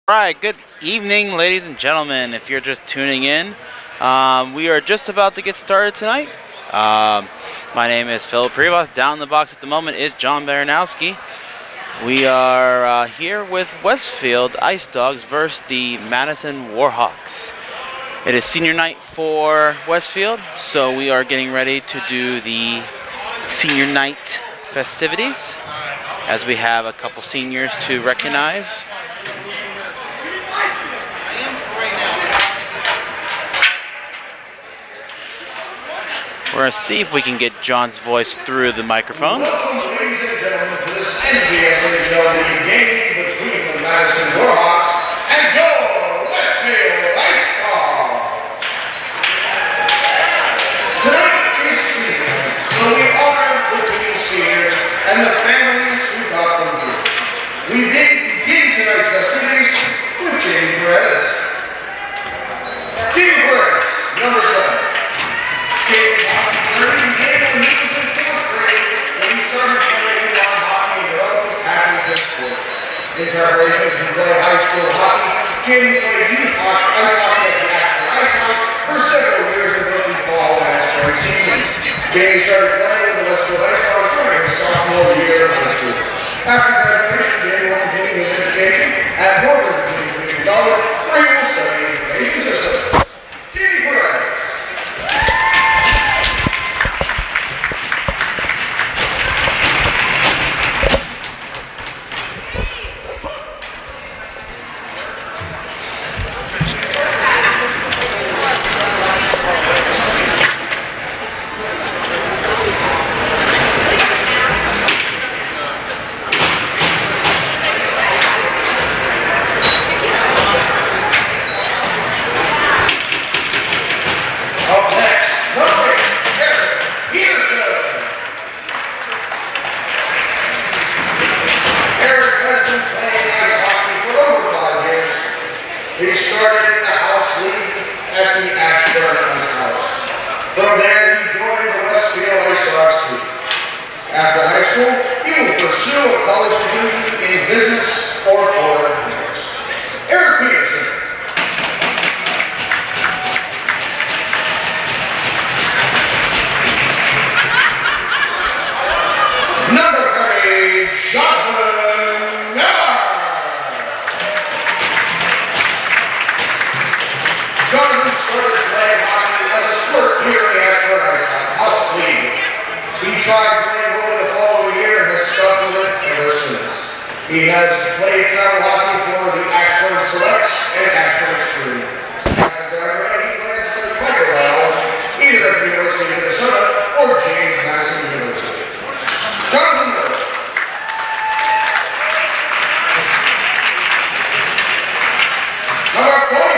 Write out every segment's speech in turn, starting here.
All right, good evening, ladies and gentlemen. If you're just tuning in, we are just about to get started tonight. My name is Philip Rivas. Down in the box at the moment is John Baranowski. We are here with Westfield Ice Dogs versus the Madison Warhawks. It is senior night for Westfield, so we are getting ready to do the senior night festivities as we have a couple seniors to recognize. We're going to see if we can get John's voice through the microphone. Welcome, ladies and gentlemen, to this NVSHL game between the Madison Warhawks and your Westfield Ice Dogs. Tonight is senior night, so we honor the team seniors and the families who got them here. We begin tonight's festivities with Jamie Perez. Jamie Perez, number 7. Jamie began when he was in 4th grade when he started playing lawn hockey and developed a passion for sport. In preparation to play high school hockey, Jamie played youth ice hockey at the National Ice House for several years in both the fall and spring seasons. Jamie started playing with the Westfield Ice Dogs during his sophomore year of high school. After graduation, Jamie will continue his education at Northern Virginia Community College, where he will study information systems. Jamie Perez. From there, he joined the Westfield Ice Dogs team. After high school, he will pursue a college degree in business or foreign affairs. Eric Peterson. Number 30, Jonathan Miller. Jonathan started playing hockey as a squirt here in the Ashford House League. He tried playing goalie the following year and has stuck with it ever since. He has played travel hockey for the Ashford Selects and Ashford Extreme. After graduating, he plans to study microbiology either at the University of Minnesota or James Madison University. Jonathan Miller. Number 45,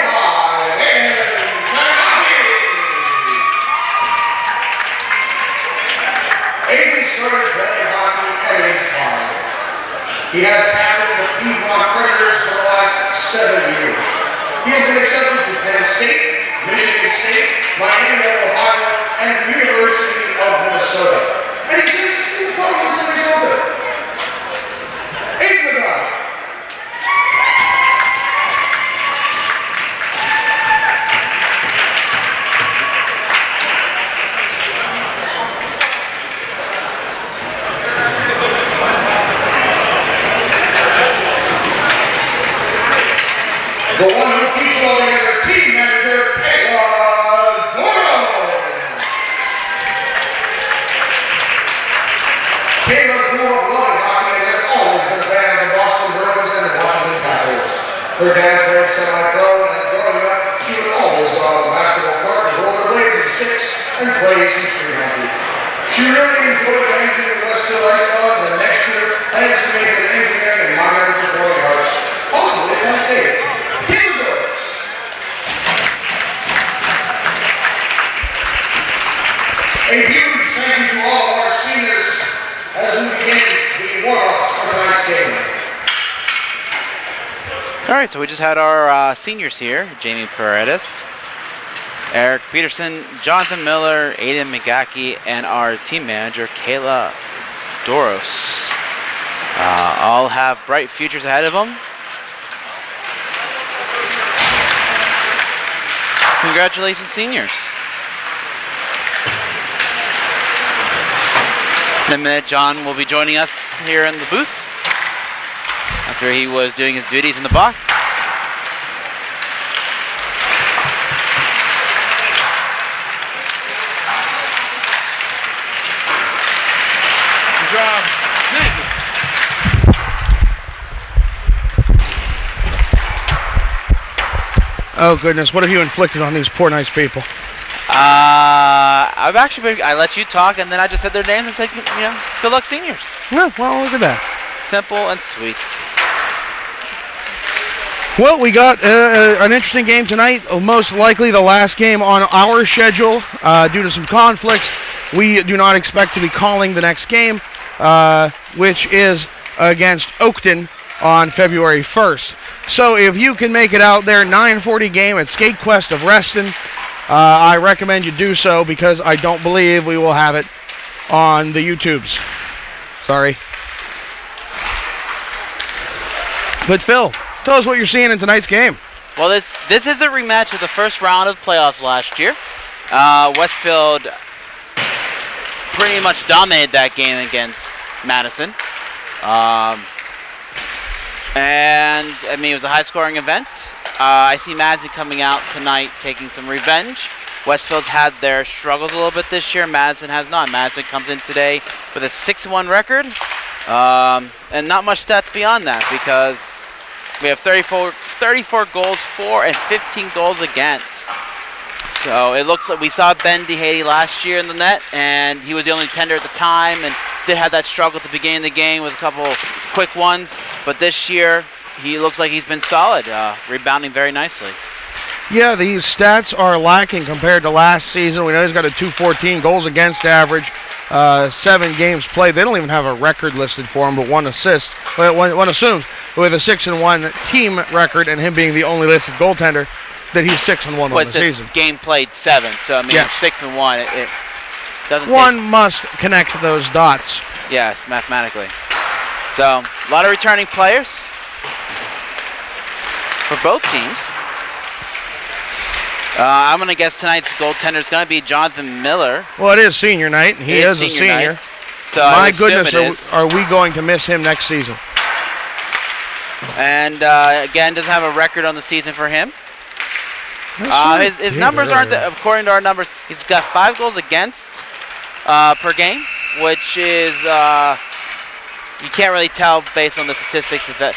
Aiden started playing hockey at age 5. He has captained the Piedmont Predators for the last 7 years. He has been accepted to Penn State, Michigan State, Miami of Ohio, and the University of Minnesota. And he says he's probably going to say something. Aiden McGuire. The one who keeps all together, team manager, Kayla Doro. Kayla grew up loving hockey and has always been a fan of the Boston Bruins and the Washington Capitals. Her dad played semi-pro, and growing up, she would always go out on the basketball court and roll her blades and sticks and play some street hockey. She really enjoyed managing the Westfield Ice Dogs, and next year plans to major in engineering and minor in performing arts, possibly at Penn State. A huge thank you to all of our seniors as we begin the warm-ups for tonight's game. All right, so we just had our seniors here, Jamie Paredes, Eric Peterson, Jonathan Miller, Aiden McGackey, and our team manager, Kayla Doros. All have bright futures ahead of them. Congratulations, seniors. In a minute, John will be joining us here in the booth after he was doing his duties in the box. Good job. Thank you. Oh goodness, what have you inflicted on these poor nice people? I let you talk, and then I just said their names and said, good luck, seniors. Yeah, well, look at that. Simple and sweet. Well, we got an interesting game tonight. Most likely the last game on our schedule due to some conflicts. We do not expect to be calling the next game, which is against Oakton on February 1st. So if you can make it out there, 9:40 game at Skate Quest of Reston, I recommend you do so because I don't believe we will have it on the YouTubes. Sorry. But Phil, tell us what you're seeing in tonight's game. Well, this is a rematch of the first round of the playoffs last year. Westfield pretty much dominated that game against Madison. And, I mean, it was a high-scoring event. I see Madison coming out tonight taking some revenge. Westfield's had their struggles a little bit this year. Madison has not. Madison comes in today with a 6-1 record. And not much stats beyond that because we have 34 goals for and 15 goals against. So it looks like we saw Ben DeHady last year in the net, and he was the only tender at the time and did have that struggle at the beginning of the game with a couple quick ones. But this year, he looks like he's been solid, rebounding very nicely. Yeah, these stats are lacking compared to last season. We know he's got a .214 goals against average, 7 games played. They don't even have a record listed for him, but one assist. One assumes with a 6-1 team record, and him being the only listed goaltender, that he's 6-1 on the season. Game played 7, so I mean, 6-1. It doesn't. One must connect those dots. Yes, mathematically. So a lot of returning players for both teams. I'm going to guess tonight's goaltender is going to be Jonathan Miller. Well, it is senior night, and he is a senior. Night, so my goodness, are we going to miss him next season? And again, doesn't have a record on the season for him. His numbers aren't, according to our numbers, he's got 5 goals against per game, which is, you can't really tell based on the statistics if that,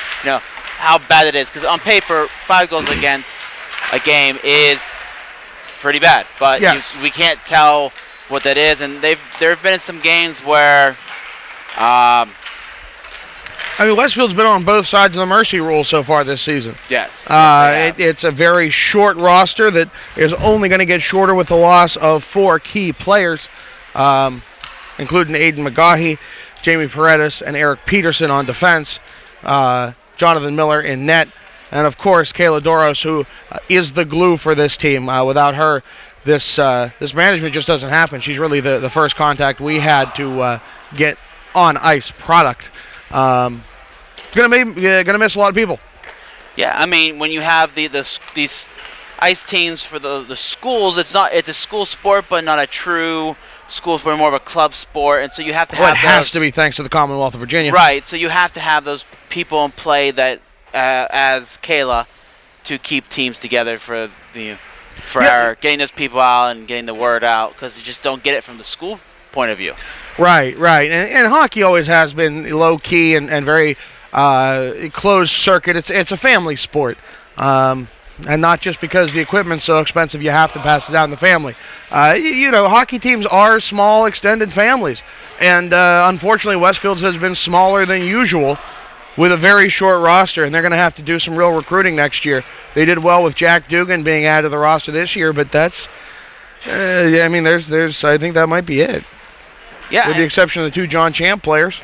how bad it is. Because on paper, 5 goals against a game is pretty bad. But we can't tell what that is. And there have been some games where... Westfield's been on both sides of the mercy rule so far this season. Yes. It's a very short roster that is only going to get shorter with the loss of 4 key players, including Aiden McGaughy, Jamie Paredes, and Eric Peterson on defense, Jonathan Miller in net, and, of course, Kayla Doros, who is the glue for this team. Without her, this management just doesn't happen. She's really the first contact we had to get on ice product. Gonna miss a lot of people. Yeah, I mean, when you have these ice teams for the schools, it's a school sport, but not a true school sport, more of a club sport, and so you have to have. It has to be thanks to the Commonwealth of Virginia. Right, so you have to have those people in play that, as Kayla, to keep teams together for our getting those people out and getting the word out, because you just don't get it from the school point of view. Right. And hockey always has been low-key and very closed circuit. It's a family sport. And not just because the equipment's so expensive you have to pass it down the family. Hockey teams are small, extended families. And unfortunately, Westfield's has been smaller than usual with a very short roster, and they're going to have to do some real recruiting next year. They did well with Jack Dugan being added to the roster this year, but that's, I think that might be it. Yeah, with the exception of the 2 John Champ players.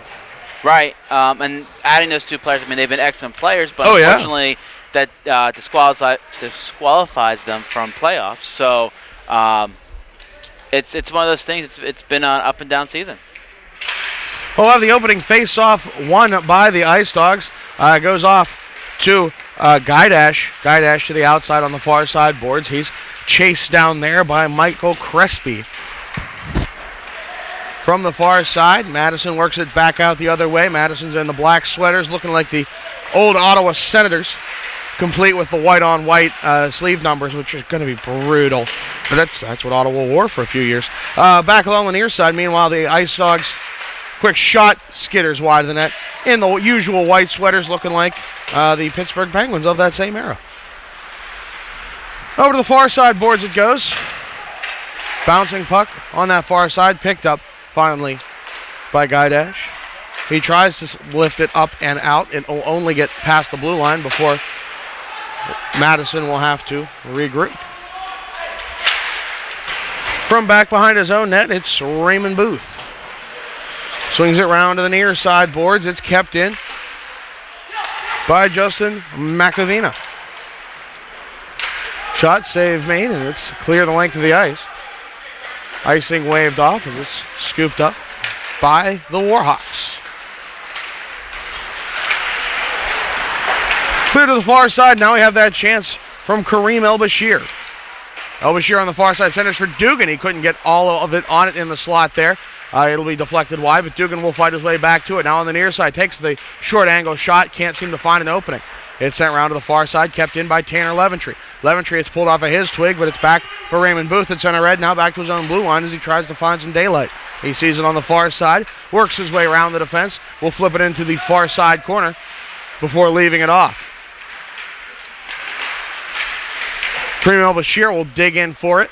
Right, and adding those 2 players, they've been excellent players, but unfortunately that disqualifies them from playoffs. So it's one of those things. It's been an up and down season. We'll have the opening face-off won by the Ice Dogs. Goes off to Guy Dash to the outside on the far side boards. He's chased down there by Michael Crespi. From the far side, Madison works it back out the other way. Madison's in the black sweaters, looking like the old Ottawa Senators, complete with the white-on-white sleeve numbers, which is going to be brutal. But that's what Ottawa wore for a few years. Back along the near side, meanwhile, the Ice Dogs, quick shot, skitters wide of the net, in the usual white sweaters, looking like the Pittsburgh Penguins of that same era. Over to the far side boards it goes. Bouncing puck on that far side, picked up finally by Guy Dash. He tries to lift it up and out. It will only get past the blue line before Madison will have to regroup. From back behind his own net, it's Raymond Booth. Swings it round to the near side boards. It's kept in by Justin McAvina. Shot save made, and it's clear the length of the ice. Icing waved off as it's scooped up by the Warhawks. Clear to the far side. Now we have that chance from Kareem El-Bashir. El-Bashir on the far side centers for Dugan. He couldn't get all of it on it in the slot there. It'll be deflected wide, but Dugan will fight his way back to it. Now on the near side, takes the short angle shot. Can't seem to find an opening. It's sent around to the far side, kept in by Tanner Leventry. Leventry, it's pulled off of his twig, but it's back for Raymond Booth at center red. Now back to his own blue line as he tries to find some daylight. He sees it on the far side, works his way around the defense. Will flip it into the far side corner before leaving it off. Kareem El-Bashir will dig in for it.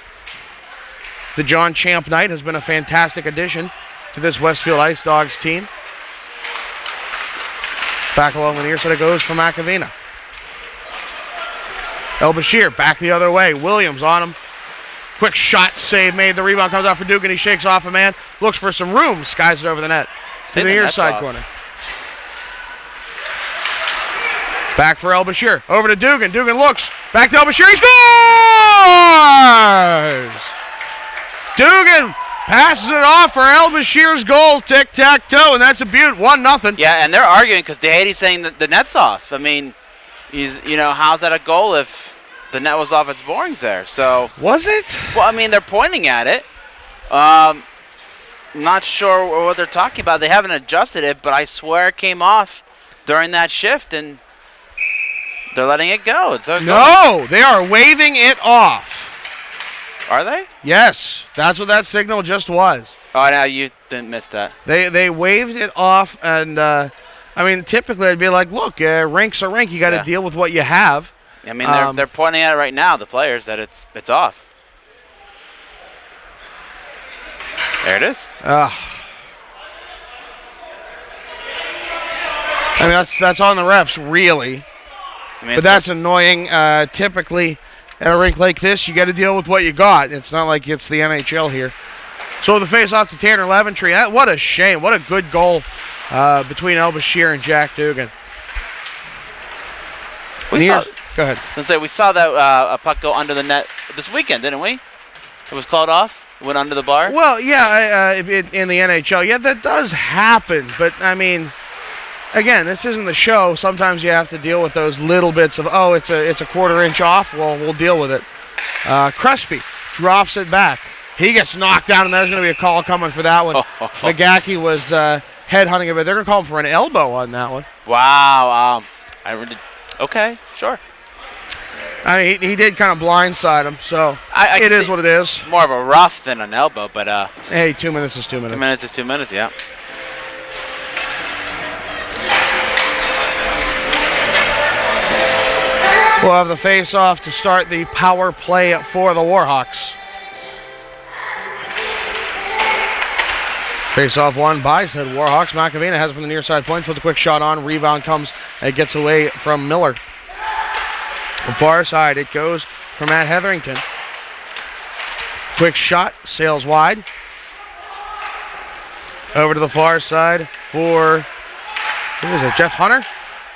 The John Champ Knight has been a fantastic addition to this Westfield Ice Dogs team. Back along the near side it goes for McAvina. El-Bashir back the other way. Williams on him. Quick shot save made. The rebound comes out for Dugan. He shakes off a man. Looks for some room. Skies it over the net. To the near side corner. Back for El-Bashir. Over to Dugan. Dugan looks. Back to El-Bashir. He scores! Dugan passes it off for El-Bashir's goal. Tic-tac-toe, and that's a beaut. 1-0. Yeah, and they're arguing because Dehady's saying that the net's off. I mean, how's that a goal if the net was off its borings there? So was it? Well, I mean, they're pointing at it. Not sure what they're talking about. They haven't adjusted it, but I swear it came off during that shift, and they're letting it go. It's okay. No, they are waving it off. Are they? Yes, that's what that signal just was. Oh, now you didn't miss that. They waved it off, and typically I'd be like, look, rink's a rink. You got to deal with what you have. I mean, they're pointing at it right now, the players, that it's off. There it is. That's on the refs, really. But that's annoying. Typically, at a rink like this, you got to deal with what you got. It's not like it's the NHL here. So the face-off to Tanner Leventry. What a shame. What a good goal between El-Bashir and Jack Dugan. Go ahead. We saw that a puck go under the net this weekend, didn't we? It was called off. It went under the bar. Well, yeah, in the NHL, yeah, that does happen. But I mean, again, this isn't the show. Sometimes you have to deal with those little bits of, it's a quarter inch off. Well, we'll deal with it. Crespi drops it back. He gets knocked down, and there's going to be a call coming for that one. Nagaki was headhunting it, but they're going to call him for an elbow on that one. Wow. Okay, sure. I mean, he did kind of blindside him, so it is what it is. More of a rough than an elbow, but hey, 2 minutes is 2 minutes. 2 minutes is 2 minutes, yeah. We'll have the face-off to start the power play for the Warhawks. Face-off won by said Warhawks. McAvina has it from the near side point. Puts a quick shot on. Rebound comes and gets away from Miller. From far side, it goes for Matt Hetherington. Quick shot, sails wide. Over to the far side for, Jeff Hunter?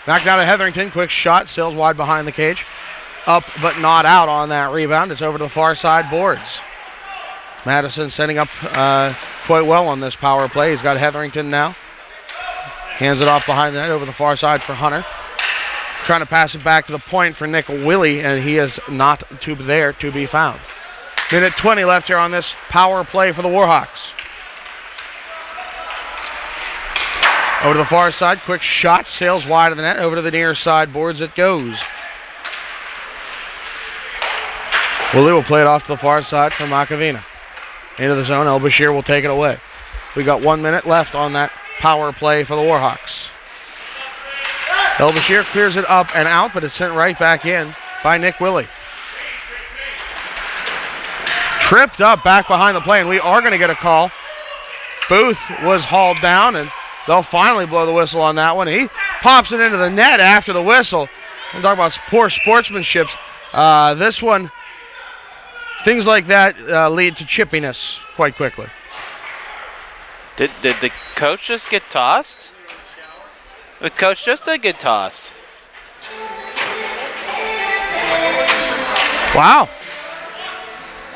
Knocked out of Hetherington. Quick shot, sails wide behind the cage. Up but not out on that rebound. It's over to the far side boards. Madison setting up quite well on this power play. He's got Hetherington now. Hands it off behind the net over the far side for Hunter. Trying to pass it back to the point for Nick Willie, and he is not there to be found. Minute 20 left here on this power play for the Warhawks. Over to the far side, quick shot, sails wide of the net. Over to the near side boards it goes. Willie will play it off to the far side for Makavina. Into the zone, El Bashir will take it away. We got 1 minute left on that power play for the Warhawks. El Bashir clears it up and out, but it's sent right back in by Nick Willie. Tripped up back behind the play, and we are going to get a call. Booth was hauled down, and they'll finally blow the whistle on that one. He pops it into the net after the whistle. I'm talking about poor sportsmanship. This one, things like that lead to chippiness quite quickly. Did the coach just get tossed? The coach just did get tossed. Wow.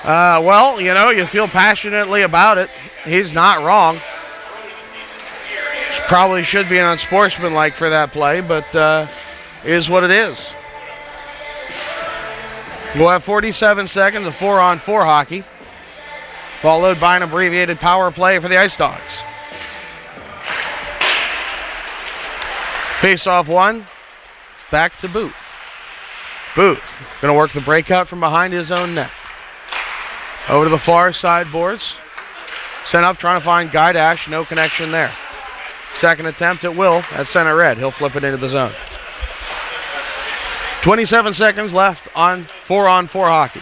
Well, you know, you feel passionately about it. He's not wrong. Probably should be unsportsmanlike for that play, but is what it is. We'll have 47 seconds of 4-on-4 hockey, followed by an abbreviated power play for the Ice Dogs. Face-off one, back to Booth. Booth going to work the breakout from behind his own net. Over to the far side boards. Sent up, trying to find Guy Dash, no connection there. Second attempt at Will at center red. He'll flip it into the zone. 27 seconds left on 4-on-4 hockey.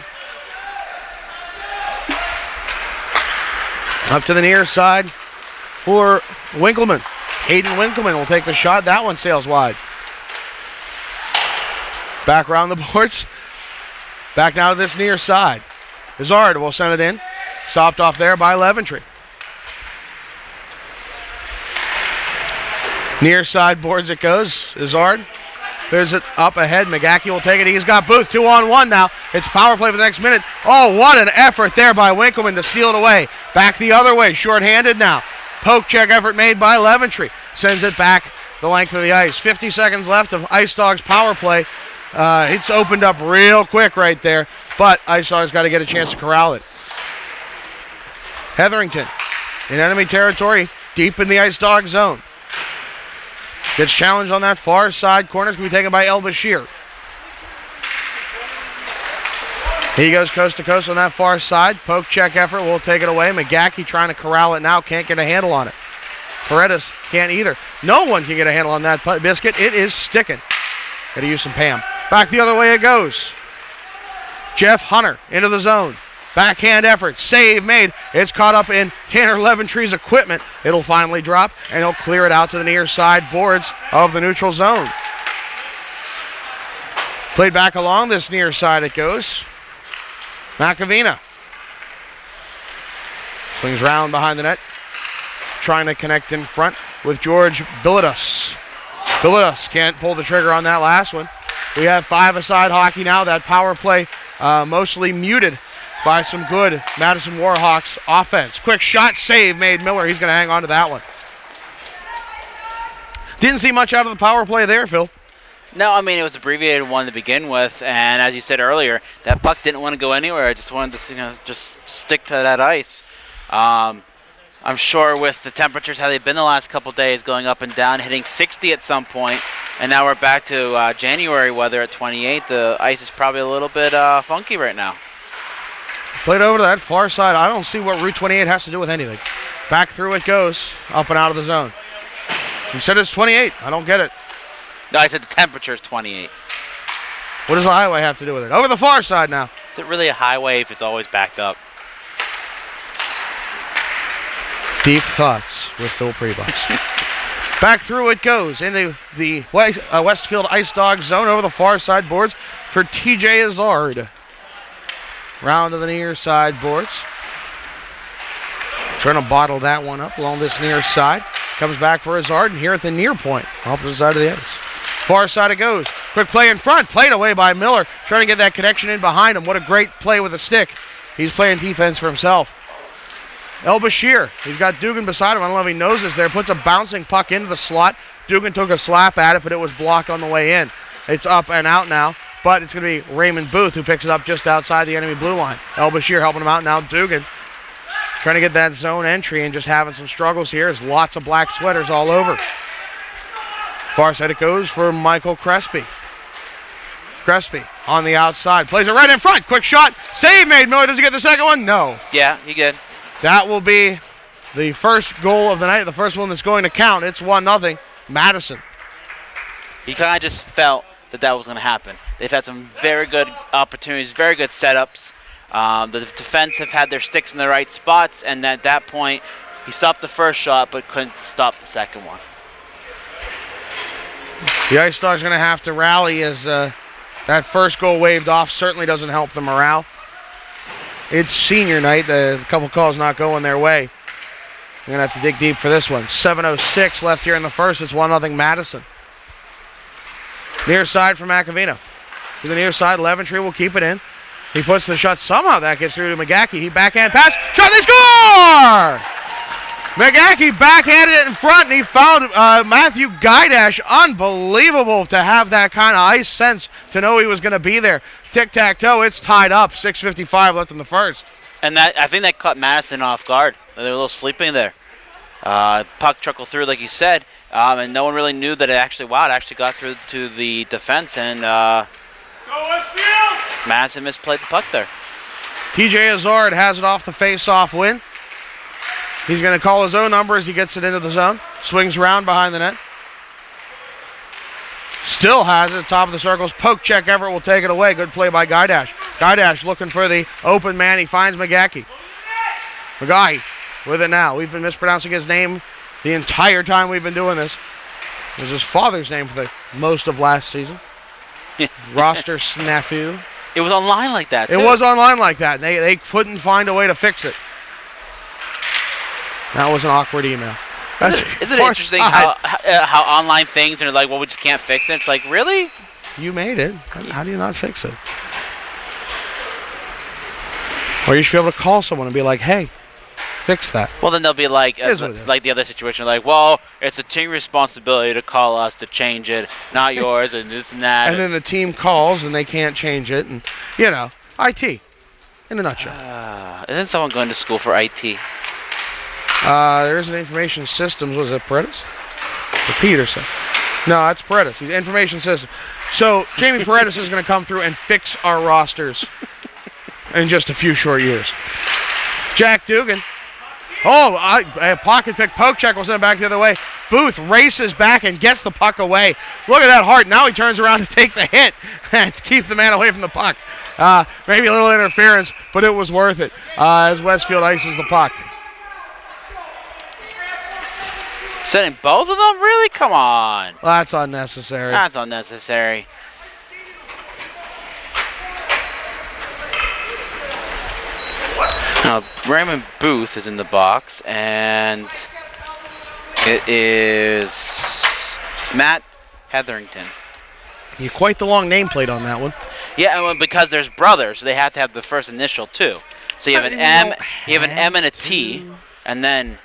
Up to the near side for Winkleman. Hayden Winkleman will take the shot. That one sails wide. Back around the boards. Back now to this near side. Hazard will send it in. Stopped off there by Leventry. Near side boards it goes. Hazard clears it up ahead. McGackey will take it. He's got Booth 2-on-1 now. It's power play for the next minute. Oh, what an effort there by Winkleman to steal it away. Back the other way. Short-handed now. Poke check effort made by Leventry. Sends it back the length of the ice. 50 seconds left of Ice Dogs power play. It's opened up real quick right there, but Ice Dogs got to get a chance to corral it. Hetherington in enemy territory, deep in the Ice Dog zone. Gets challenged on that far side corner. It's going to be taken by El Bashir. He goes coast to coast on that far side. Poke check effort will take it away. McGackey trying to corral it now. Can't get a handle on it. Paredes can't either. No one can get a handle on that biscuit. It is sticking. Got to use some Pam. Back the other way it goes. Jeff Hunter into the zone. Backhand effort. Save made. It's caught up in Tanner Leventry's equipment. It'll finally drop, and he'll clear it out to the near side boards of the neutral zone. Played back along this near side it goes. Makavina swings round behind the net, trying to connect in front with George Bilodeus. Bilodeus can't pull the trigger on that last one. We have five-a-side hockey now. That power play mostly muted by some good Madison Warhawks offense. Quick shot, save made Miller. He's going to hang on to that one. Didn't see much out of the power play there, Phil. No, I mean, it was abbreviated one to begin with, and as you said earlier, that puck didn't want to go anywhere. I just wanted to, just stick to that ice. I'm sure with the temperatures how they've been the last couple days, going up and down, hitting 60 at some point, and now we're back to January weather at 28. The ice is probably a little bit funky right now. Played over to that far side. I don't see what Route 28 has to do with anything. Back through it goes, up and out of the zone. You said it's 28. I don't get it. No, I said the temperature is 28. What does the highway have to do with it? Over the far side now. Is it really a highway if it's always backed up? Deep thoughts with Phil Prevost. Back through it goes into the Westfield Ice Dogs zone over the far side boards for TJ Hazard. Round to the near side boards. Trying to bottle that one up along this near side. Comes back for Hazard, and here at the near point, opposite side of the ice. Far side it goes. Quick play in front. Played away by Miller. Trying to get that connection in behind him. What a great play with a stick. He's playing defense for himself. El Bashir. He's got Dugan beside him. I don't know if he knows this there. Puts a bouncing puck into the slot. Dugan took a slap at it, but it was blocked on the way in. It's up and out now, but it's going to be Raymond Booth who picks it up just outside the enemy blue line. El-Bashir helping him out now. Dugan trying to get that zone entry and just having some struggles here. There's lots of black sweaters all over. Far side it goes for Michael Crespi. Crespi on the outside. Plays it right in front. Quick shot. Save made. Miller, does he get the second one? No. Yeah, he did. That will be the first goal of the night, the first one that's going to count. It's 1-0 Madison. He kind of just felt that was going to happen. They've had some very good opportunities, very good setups. The defense have had their sticks in the right spots, and at that point, he stopped the first shot but couldn't stop the second one. The Ice Dogs are going to have to rally as that first goal waved off. Certainly doesn't help the morale. It's senior night. A couple calls not going their way. We're going to have to dig deep for this one. 7:06 left here in the first. It's 1-0 Madison. Near side for McAvino. To the near side, Leventree will keep it in. He puts the shot. Somehow that gets through to McGackey. He backhand pass. Shot, they score! McGackey backhanded it in front, and he found Matthew Guydash. Unbelievable to have that kind of ice sense to know he was going to be there. Tic-tac-toe, it's tied up. 6:55 left in the first. And I think that caught Madison off guard. They were a little sleeping there. Puck trickled through, like you said, and no one really knew that it actually got through to the defense, and Madison misplayed the puck there. TJ Azard has it off the face-off win. He's going to call his own number as he gets it into the zone. Swings around behind the net. Still has it at the top of the circles. Poke check. Everett will take it away. Good play by Guydash. Guydash looking for the open man. He finds McGackey. McGaughy with it now. We've been mispronouncing his name the entire time we've been doing this. It was his father's name for the most of last season. Roster snafu. It was online like that, too. It was online like that. They couldn't find a way to fix it. That was an awkward email. Isn't it interesting how online things are like, well, we just can't fix it? It's like, really? You made it. How do you not fix it? Or you should be able to call someone and be like, hey, fix that. Well, then they'll be like the other situation, like, well, it's a team responsibility to call us to change it, not yours, and this and that. And then the team calls and they can't change it, and, IT, in a nutshell. Isn't someone going to school for IT? There's an information systems. Was it Paredes? Or Peterson? No, that's Paredes. He's information system. So Jamie Paredes is going to come through and fix our rosters in just a few short years. Jack Dugan. Oh, a pocket pick. Poke check will send it back the other way. Booth races back and gets the puck away. Look at that heart. Now he turns around to take the hit and keep the man away from the puck. Maybe a little interference, but it was worth it as Westfield ices the puck. Sending both of them? Really? Come on. Well, that's unnecessary. That's unnecessary. Now, Raymond Booth is in the box, and it is Matt Hetherington. You're quite the long nameplate on that one. Yeah, well, because there's brothers, so they have to have the first initial too. So you have an M, you have an M and a T, and then.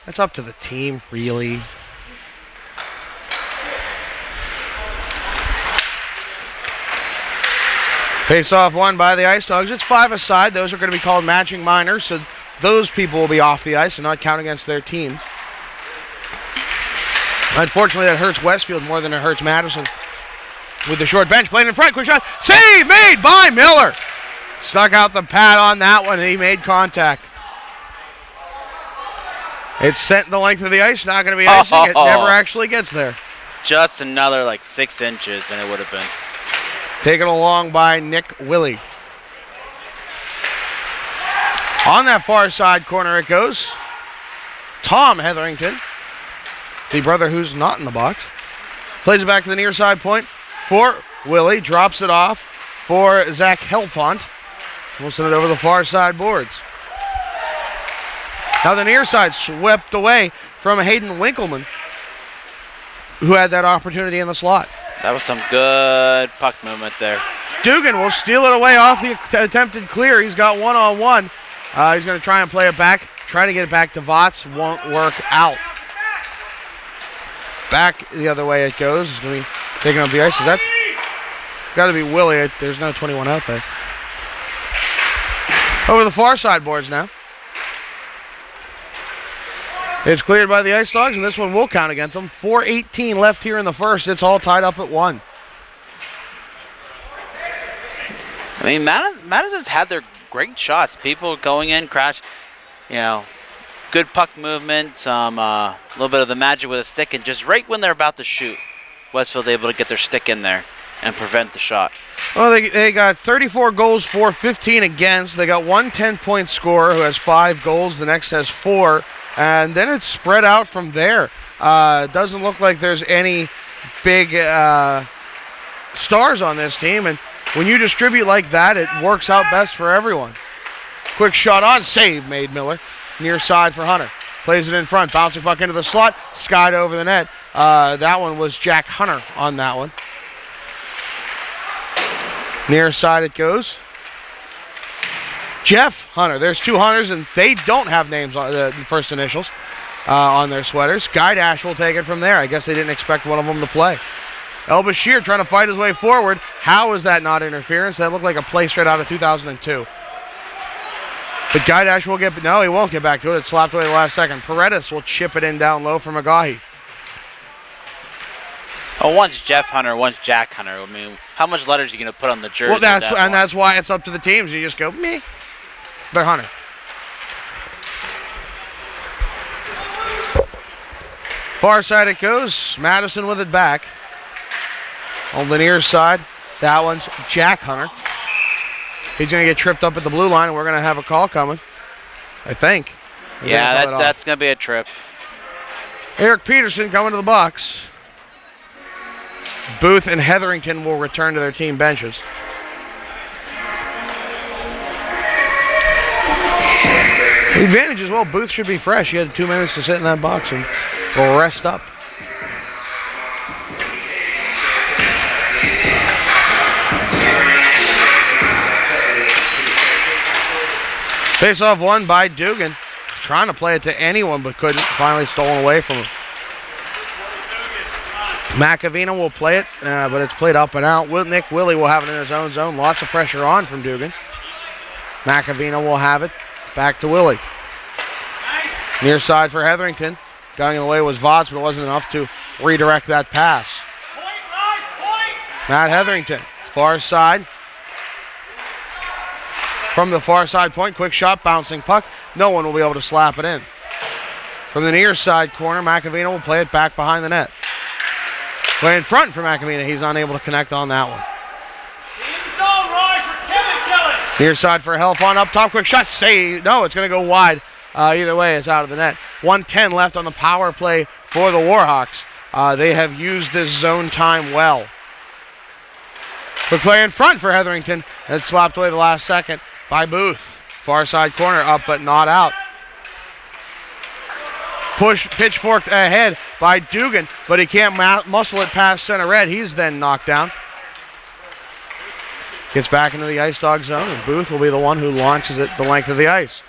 That's up to the team, really. Face-off won by the Ice Dogs. It's 5 aside. Those are going to be called matching minors, so those people will be off the ice and not count against their team. Unfortunately, that hurts Westfield more than it hurts Madison. With the short bench, played in front, quick shot. Save made by Miller. Stuck out the pad on that one, and he made contact. It's sent the length of the ice, not going to be icing. It never actually gets there. Just another 6 inches, and it would have been. Taken along by Nick Willey. On that far side corner it goes. Tom Hetherington, the brother who's not in the box. Plays it back to the near side point for Willey. Drops it off for Zach Helfont. We'll send it over the far side boards. Now the near side swept away from Hayden Winkleman, who had that opportunity in the slot. That was some good puck movement there. Dugan will steal it away off the attempted clear. He's got one-on-one. He's going to try and play it back. Try to get it back to Votts. Won't work out. Back the other way it goes. It's going to be taking up the ice. Is that got to be Willie. There's no 21 out there. Over the far side boards now. It's cleared by the Ice Dogs, and this one will count against them. 4:18 left here in the first. It's all tied up at 1. I mean, Madison's had their great shots. People going in, crash, good puck movement, some little bit of the magic with a stick, and just right when they're about to shoot, Westfield's able to get their stick in there and prevent the shot. Well, they got 34 goals for, 15 against. They got one 10-point scorer who has 5 goals. The next has 4. And then it's spread out from there. It doesn't look like there's any big stars on this team. And when you distribute like that, it works out best for everyone. Quick shot on, save made Miller. Near side for Hunter. Plays it in front, bouncing puck into the slot, skied over the net. That one was Jack Hunter on that one. Near side it goes. Jeff Hunter. There's 2 Hunters, and they don't have names on the first initials on their sweaters. Guy Dash will take it from there. I guess they didn't expect one of them to play. El Bashir trying to fight his way forward. How is that not interference? That looked like a play straight out of 2002. But Guy Dash will get, no, he won't get back to it. It's slapped away the last second. Paredes will chip it in down low for McGaughy. Oh, one's Jeff Hunter, one's Jack Hunter. I mean, how much letters are you going to put on the jersey? Well, that's why it's up to the teams. You just go, meh. They're Hunter. Far side it goes. Madison with it back. On the near side, that one's Jack Hunter. He's going to get tripped up at the blue line, and we're going to have a call coming, I think. Yeah, that's going to be a trip. Eric Peterson coming to the box. Booth and Hetherington will return to their team benches. The advantage is, well, Booth should be fresh. He had 2 minutes to sit in that box and go rest up. Face-off won by Dugan. Trying to play it to anyone but couldn't. Finally stolen away from him. McAvina will play it, but it's played up and out. Nick Willie will have it in his own zone. Lots of pressure on from Dugan. McAvina will have it. Back to Willie. Near side for Hetherington. Going away was Vods, but it wasn't enough to redirect that pass. Matt Hetherington, far side. From the far side point, quick shot, bouncing puck. No one will be able to slap it in. From the near side corner, McAvina will play it back behind the net. Play in front for McAvina. He's unable to connect on that one. Near side for Helfon up top, quick shot, save. No, it's going to go wide. Either way, it's out of the net. 1:10 left on the power play for the Warhawks. They have used this zone time well. Quick play in front for Hetherington. It's slapped away the last second by Booth. Far side corner, up but not out. Pitchforked ahead by Dugan, but he can't muscle it past center red. He's then knocked down. Gets back into the Ice Dog zone, and Booth will be the one who launches it the length of the ice.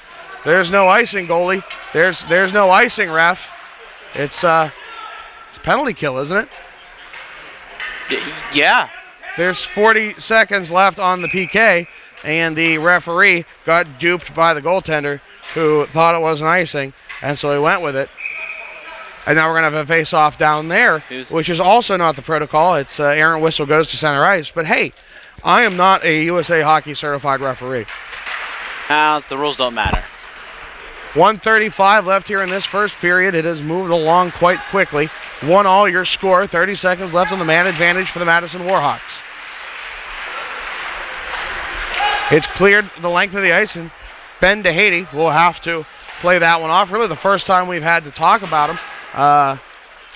There's no icing, goalie. There's no icing, ref. It's penalty kill, isn't it? Yeah. There's 40 seconds left on the PK, and the referee got duped by the goaltender who thought it was an icing, and so he went with it. And now we're going to have a face-off down there, which is also not the protocol. It's Aaron Whistle goes to center ice. But, hey, I am not a USA Hockey certified referee. The rules don't matter. 1:35 left here in this first period. It has moved along quite quickly. 1-1 your score. 30 seconds left on the man advantage for the Madison Warhawks. It's cleared the length of the ice, and Ben DeHady will have to play that one off. Really the first time we've had to talk about him.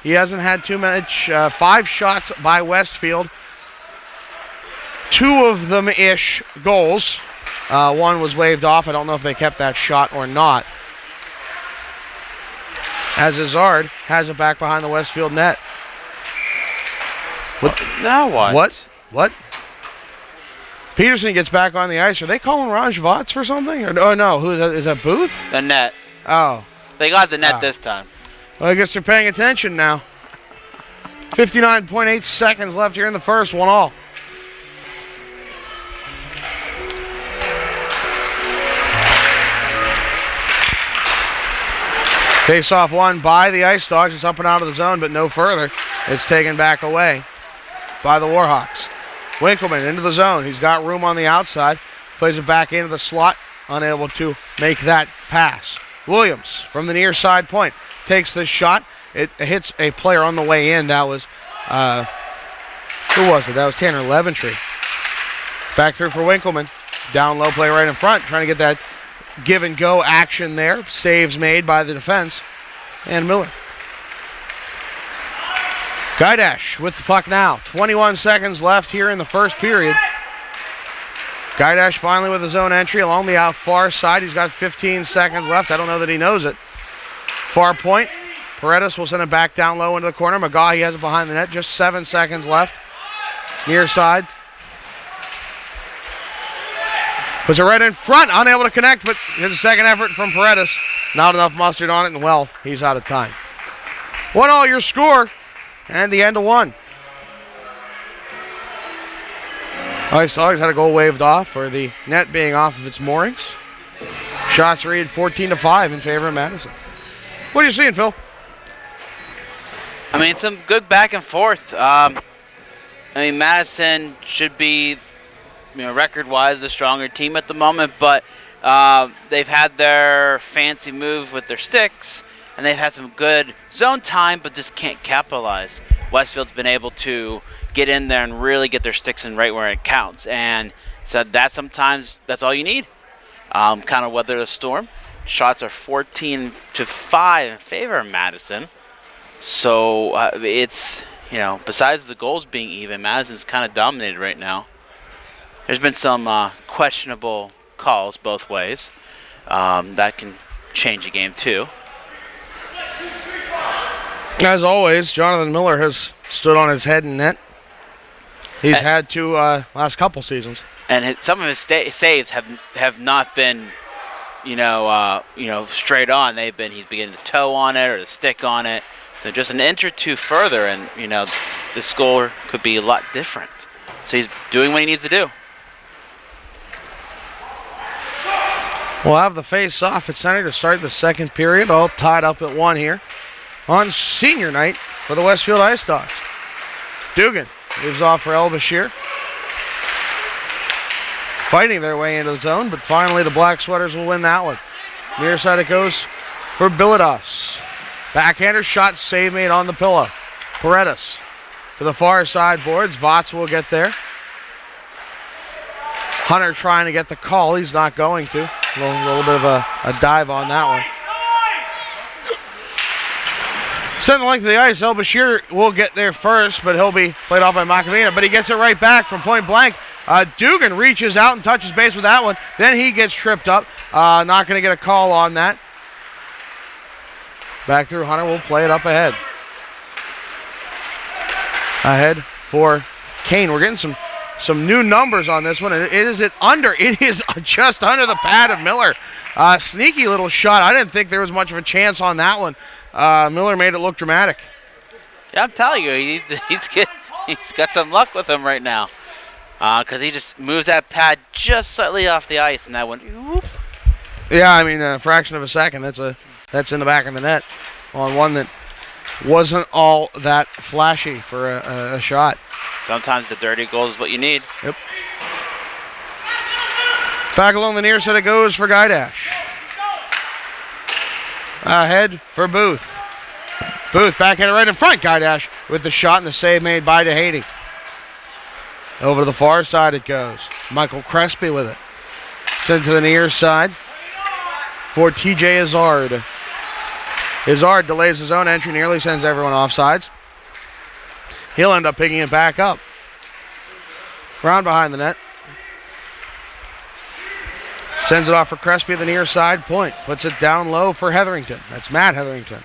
He hasn't had too much. 5 shots by Westfield. 2 of them-ish goals. One was waved off. I don't know if they kept that shot or not. As Izzard has it back behind the Westfield net. Now what? What? Peterson gets back on the ice. Are they calling Raj Vats for something? Or no, who is that? Booth? The net. Oh. They got the net this time. Well, I guess they're paying attention now. 59.8 seconds left here in the first, 1-1. Face-off won by the Ice Dogs. It's up and out of the zone, but no further. It's taken back away by the Warhawks. Winkleman into the zone. He's got room on the outside. Plays it back into the slot. Unable to make that pass. Williams from the near side point takes the shot. It hits a player on the way in. That was, who was it? That was Tanner Leventry. Back through for Winkleman. Down low play right in front. Trying to get that give and go action there. Saves made by the defense. And Miller. Guydash with the puck now. 21 seconds left here in the first period. Guydash finally with his own entry along the out far side. He's got 15 seconds left. I don't know that he knows it. Far point. Paredes will send it back down low into the corner. McGaughy has it behind the net. Just 7 seconds left. Near side. Puts it right in front. Unable to connect, but here's a second effort from Paredes. Not enough mustard on it, and well, he's out of time. 1-all your score, and the end of one. Ice Dogs had a goal waved off for the net being off of its moorings. Shots read 14-5 in favor of Madison. What are you seeing, Phil? I mean, some good back and forth. Madison should be, record-wise, the stronger team at the moment, but they've had their fancy move with their sticks, and they've had some good zone time, but just can't capitalize. Westfield's been able to get in there and really get their sticks in right where it counts, and so sometimes that's all you need. Kind of weather the storm. Shots are 14-5 in favor of Madison. So it's, besides the goals being even, Madison's kind of dominated right now. There's been some questionable calls both ways. That can change a game too. As always, Jonathan Miller has stood on his head in net. He's had to last couple seasons. And some of his saves have not been, straight on. He's beginning to toe on it or to stick on it. So just an inch or two further, and the score could be a lot different. So he's doing what he needs to do. We'll have the face-off at center to start the second period, all tied up at 1 here on senior night for the Westfield Ice Dogs. Dugan moves off for El Bashir. Fighting their way into the zone, but finally the Black Sweaters will win that one. Near side it goes for Bilodeau. Backhander shot, save made on the pillow. Paredes to the far side boards. Votz will get there. Hunter trying to get the call. He's not going to. A little bit of a dive on that one. Send the length of the ice. El Bashir will get there first, but he'll be played off by Macavina. But he gets it right back from point blank. Dugan reaches out and touches base with that one. Then he gets tripped up. Not going to get a call on that. Back through Hunter will play it up ahead. Ahead for Kane. We're getting some new numbers on this one. It is just under the pad of Miller. Sneaky little shot. I didn't think there was much of a chance on that one. Miller made it look dramatic. Yeah, I'm telling you, he's got some luck with him right now. Because he just moves that pad just slightly off the ice, and that one. Whoop. Yeah, I mean, a fraction of a second. That's in the back of the net on one that wasn't all that flashy for a shot. Sometimes the dirty goal is what you need. Yep. Back along the near side it goes for Guydash. Ahead for Booth. Booth backhanded right in front. Guydash with the shot and the save made by DeHady. Over to the far side it goes. Michael Crespi with it. Sent to the near side for TJ Izzard. Izzard delays his own entry, nearly sends everyone offsides. He'll end up picking it back up. Round behind the net. Sends it off for Crespi at the near side point. Puts it down low for Hetherington. That's Matt Hetherington.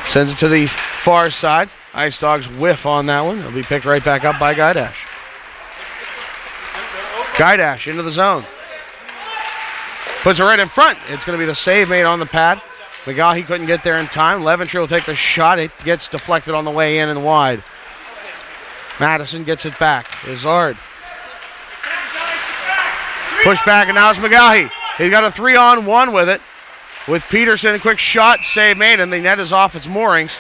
Sends it to the far side. Ice Dogs whiff on that one. It'll be picked right back up by Guydash. Guydash into the zone. Puts it right in front. It's going to be the save made on the pad. McGaughy couldn't get there in time. Leventry will take the shot. It gets deflected on the way in and wide. Madison gets it back. Izzard. Push back, and now it's McGaughy. He's got a 3-on-1 with it. With Peterson, a quick shot, save made, and the net is off its moorings.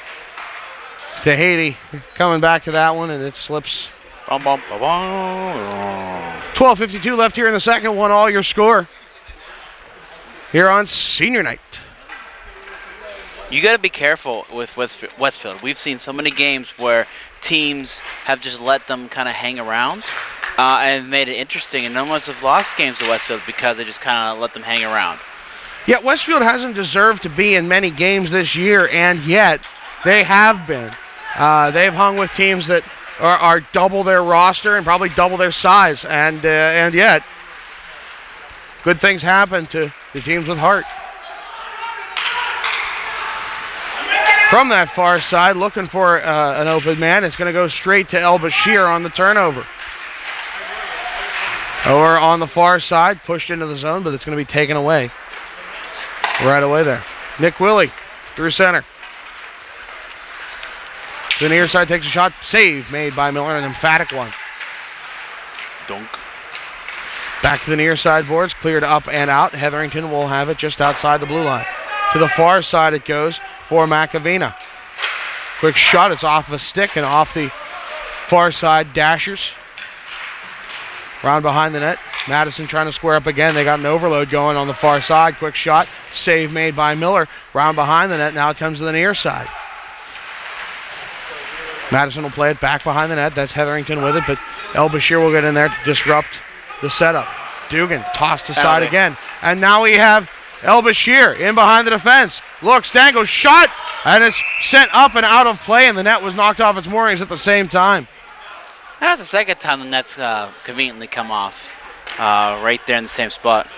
Tahiti coming back to that one, and it slips. 12:52 left here in the second. 1-all your score here on senior night. You got to be careful with Westfield. We've seen so many games where teams have just let them kind of hang around and made it interesting, and almost have lost games to Westfield because they just kind of let them hang around. Yet Westfield hasn't deserved to be in many games this year, and yet they have been. They've hung with teams that are double their roster and probably double their size, and yet good things happen to the teams with heart. From that far side, looking for an open man. It's going to go straight to El Bashir on the turnover. Over on the far side, pushed into the zone, but it's going to be taken away. Right away there. Nick Willie through center. To the near side, takes a shot. Save made by Miller, an emphatic one. Dunk. Back to the near side boards, cleared up and out. Hetherington will have it just outside the blue line. To the far side it goes for McAvina. Quick shot, it's off a stick and off the far side dashers. Round behind the net. Madison trying to square up again. They got an overload going on the far side. Quick shot. Save made by Miller. Round behind the net. Now it comes to the near side. Madison will play it back behind the net. That's Hetherington with it, but El Bashir will get in there to disrupt the setup. Dugan tossed aside again. And now we have El Bashir in behind the defense. Looks, dangles, shot, and it's sent up and out of play, and the net was knocked off its moorings at the same time. That's the second time the net's conveniently come off. Right there in the same spot.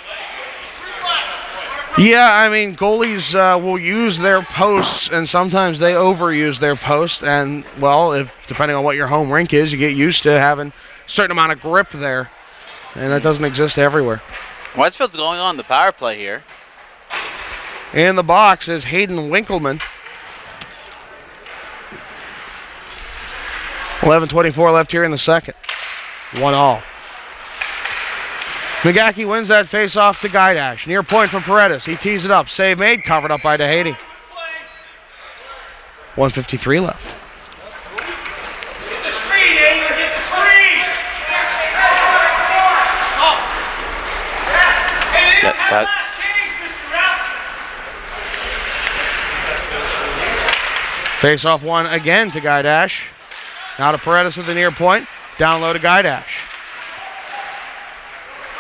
Yeah, I mean, goalies will use their posts, and sometimes they overuse their post. And, well, depending on what your home rink is, you get used to having a certain amount of grip there, and that doesn't exist everywhere. Westfield's going on the power play here. In the box is Hayden Winkleman. 11:24 left here in the second. 1-all. McGackey wins that face-off to Guidash. Near point from Paredes. He tees it up. Save made. Covered up by DeHady. 1:53 left. Get the screen, Angler. Get the screen. Hey, they didn't have the last change, Mr. Ralph. Face-off one again to Guidash. Now to Paredes at the near point. Down low to Guidash.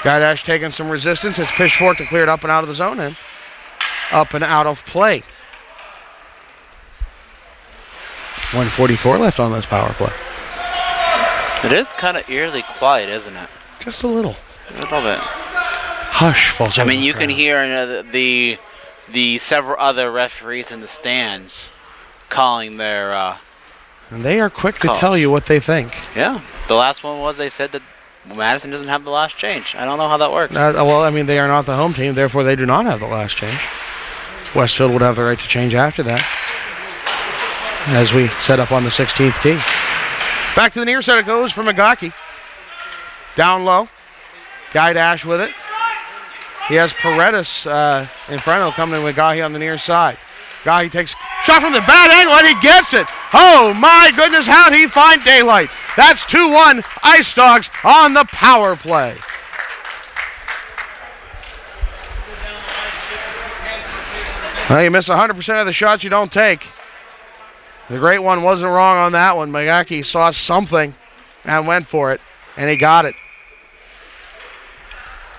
Guidash taking some resistance. It's pitchfork to clear it up and out of the zone and up and out of play. 1:44 left on this power play. It is kind of eerily quiet, isn't it? Just a little. A little bit. Hush falls I over mean, the you can crowd. hear the several other referees in the stands calling their And they are quick to calls. tell you what they think. Yeah. The last one was they said that Madison doesn't have the last change. I don't know how that works. Well, I mean, they are not the home team, therefore they do not have the last change. Westfield would have the right to change after that, as we set up on the 16th tee. Back to the near side it goes for McGackey. Down low. Guidash with it. He has Paredes in front of him, coming in with Gahi on the near side. Gahi takes shot from the bad angle and he gets it. Oh my goodness, how'd he find daylight? That's 2-1 Ice Dogs on the power play. Well, you miss 100% of the shots you don't take. The great one wasn't wrong on that one. McGackey saw something and went for it, and he got it.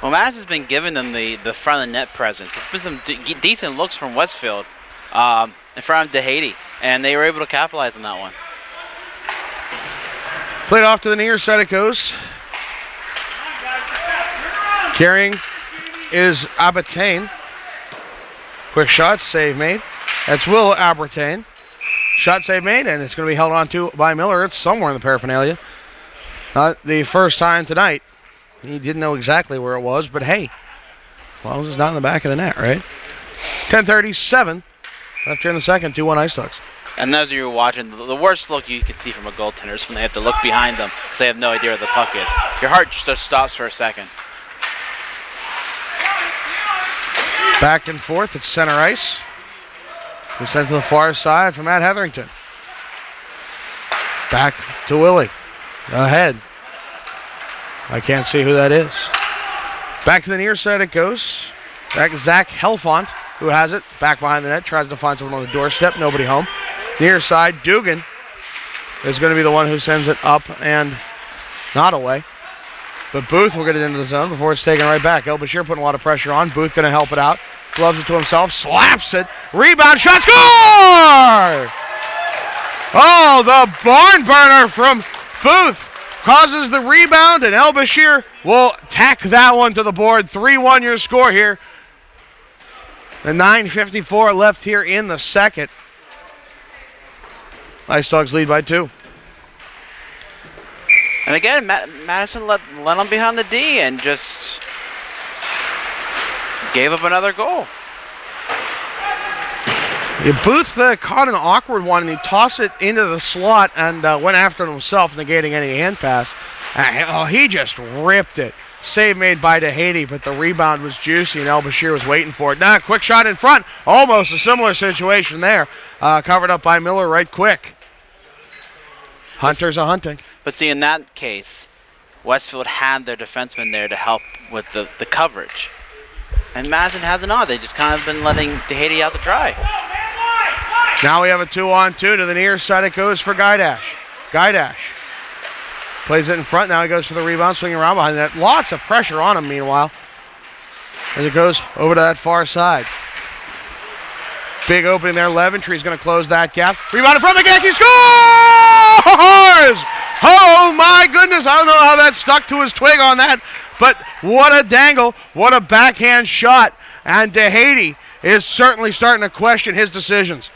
Well, Madison's been giving them the front of the net presence. It's been some decent looks from Westfield in front of DeHady, and they were able to capitalize on that one. Played off to the near side it goes. Carrying is Abertain. Quick shot, save made. That's Will Abertain. Shot save made, and it's going to be held on to by Miller. It's somewhere in the paraphernalia. Not the first time tonight. He didn't know exactly where it was, but hey, as long as it's not in the back of the net, right? 10:37 left here in the second, 2-1 Ice Dogs. And those of you who are watching, the worst look you can see from a goaltender is when they have to look behind them because they have no idea where the puck is. Your heart just stops for a second. Back and forth at center ice. We sent to the far side for Matt Hetherington. Back to Willie. Ahead. I can't see who that is. Back to the near side it goes. Back to Zach Helfont, who has it. Back behind the net. Tries to find someone on the doorstep. Nobody home. Near side, Dugan is going to be the one who sends it up and not away. But Booth will get it into the zone before it's taken right back. El Bashir putting a lot of pressure on. Booth going to help it out. Gloves it to himself. Slaps it. Rebound shot. Score! Oh, the barn burner from Booth causes the rebound, and El Bashir will tack that one to the board. 3-1 your score here. The 9:54 left here in the second. Ice Dogs lead by 2. And again, Madison let them behind the D and just gave up another goal. Yeah, Booth caught an awkward one, and he tossed it into the slot and went after it himself, negating any hand pass. He just ripped it. Save made by DeHady, but the rebound was juicy, and El Bashir was waiting for it. Now, quick shot in front. Almost a similar situation there. Covered up by Miller right quick. Hunters are hunting. But see, in that case, Westfield had their defenseman there to help with the coverage. And Madison hasn't on. They just kind of been letting DeHady out to dry. Now we have a 2-on-2 to the near side. It goes for Guydash. Guydash plays it in front. Now he goes for the rebound, swinging around behind that. Lots of pressure on him, meanwhile, as it goes over to that far side. Big opening there. Leventry's going to close that gap. Rebound in front of the Yankee. Scores! Oh, my goodness. I don't know how that stuck to his twig on that, but what a dangle. What a backhand shot. And DeHady is certainly starting to question his decisions.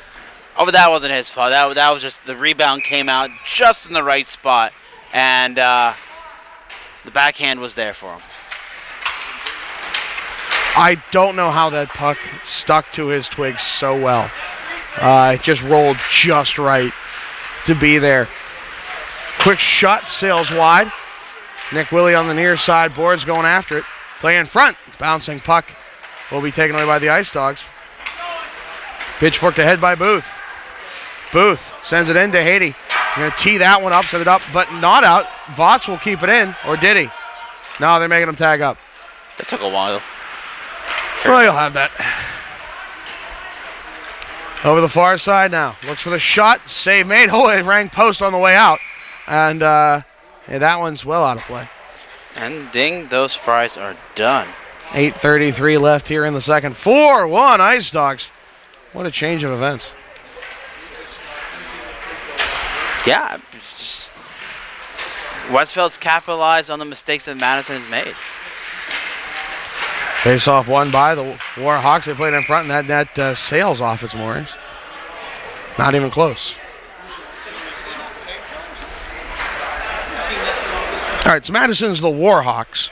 Oh, but that wasn't his fault. That was just the rebound came out just in the right spot, and the backhand was there for him. I don't know how that puck stuck to his twig so well. It just rolled just right to be there. Quick shot, sails wide. Nick Willie on the near side, boards going after it. Play in front, bouncing puck will be taken away by the Ice Dogs. Pitchforked ahead by Booth. Booth sends it in to Haiti. Going to tee that one up, set it up, but not out. Votts will keep it in, or did he? No, they're making him tag up. That took a while. Well, you'll have that. Over the far side now. Looks for the shot. Save made. Oh, it rang post on the way out. And yeah, that one's well out of play. And ding, those fries are done. 8:33 left here in the second. 4-1 Ice Dogs. What a change of events. Yeah, just Westfield's capitalized on the mistakes that Madison has made. Face off won by the Warhawks. They played in front, and that sails off its moorings. Not even close. All right, so Madison's the Warhawks.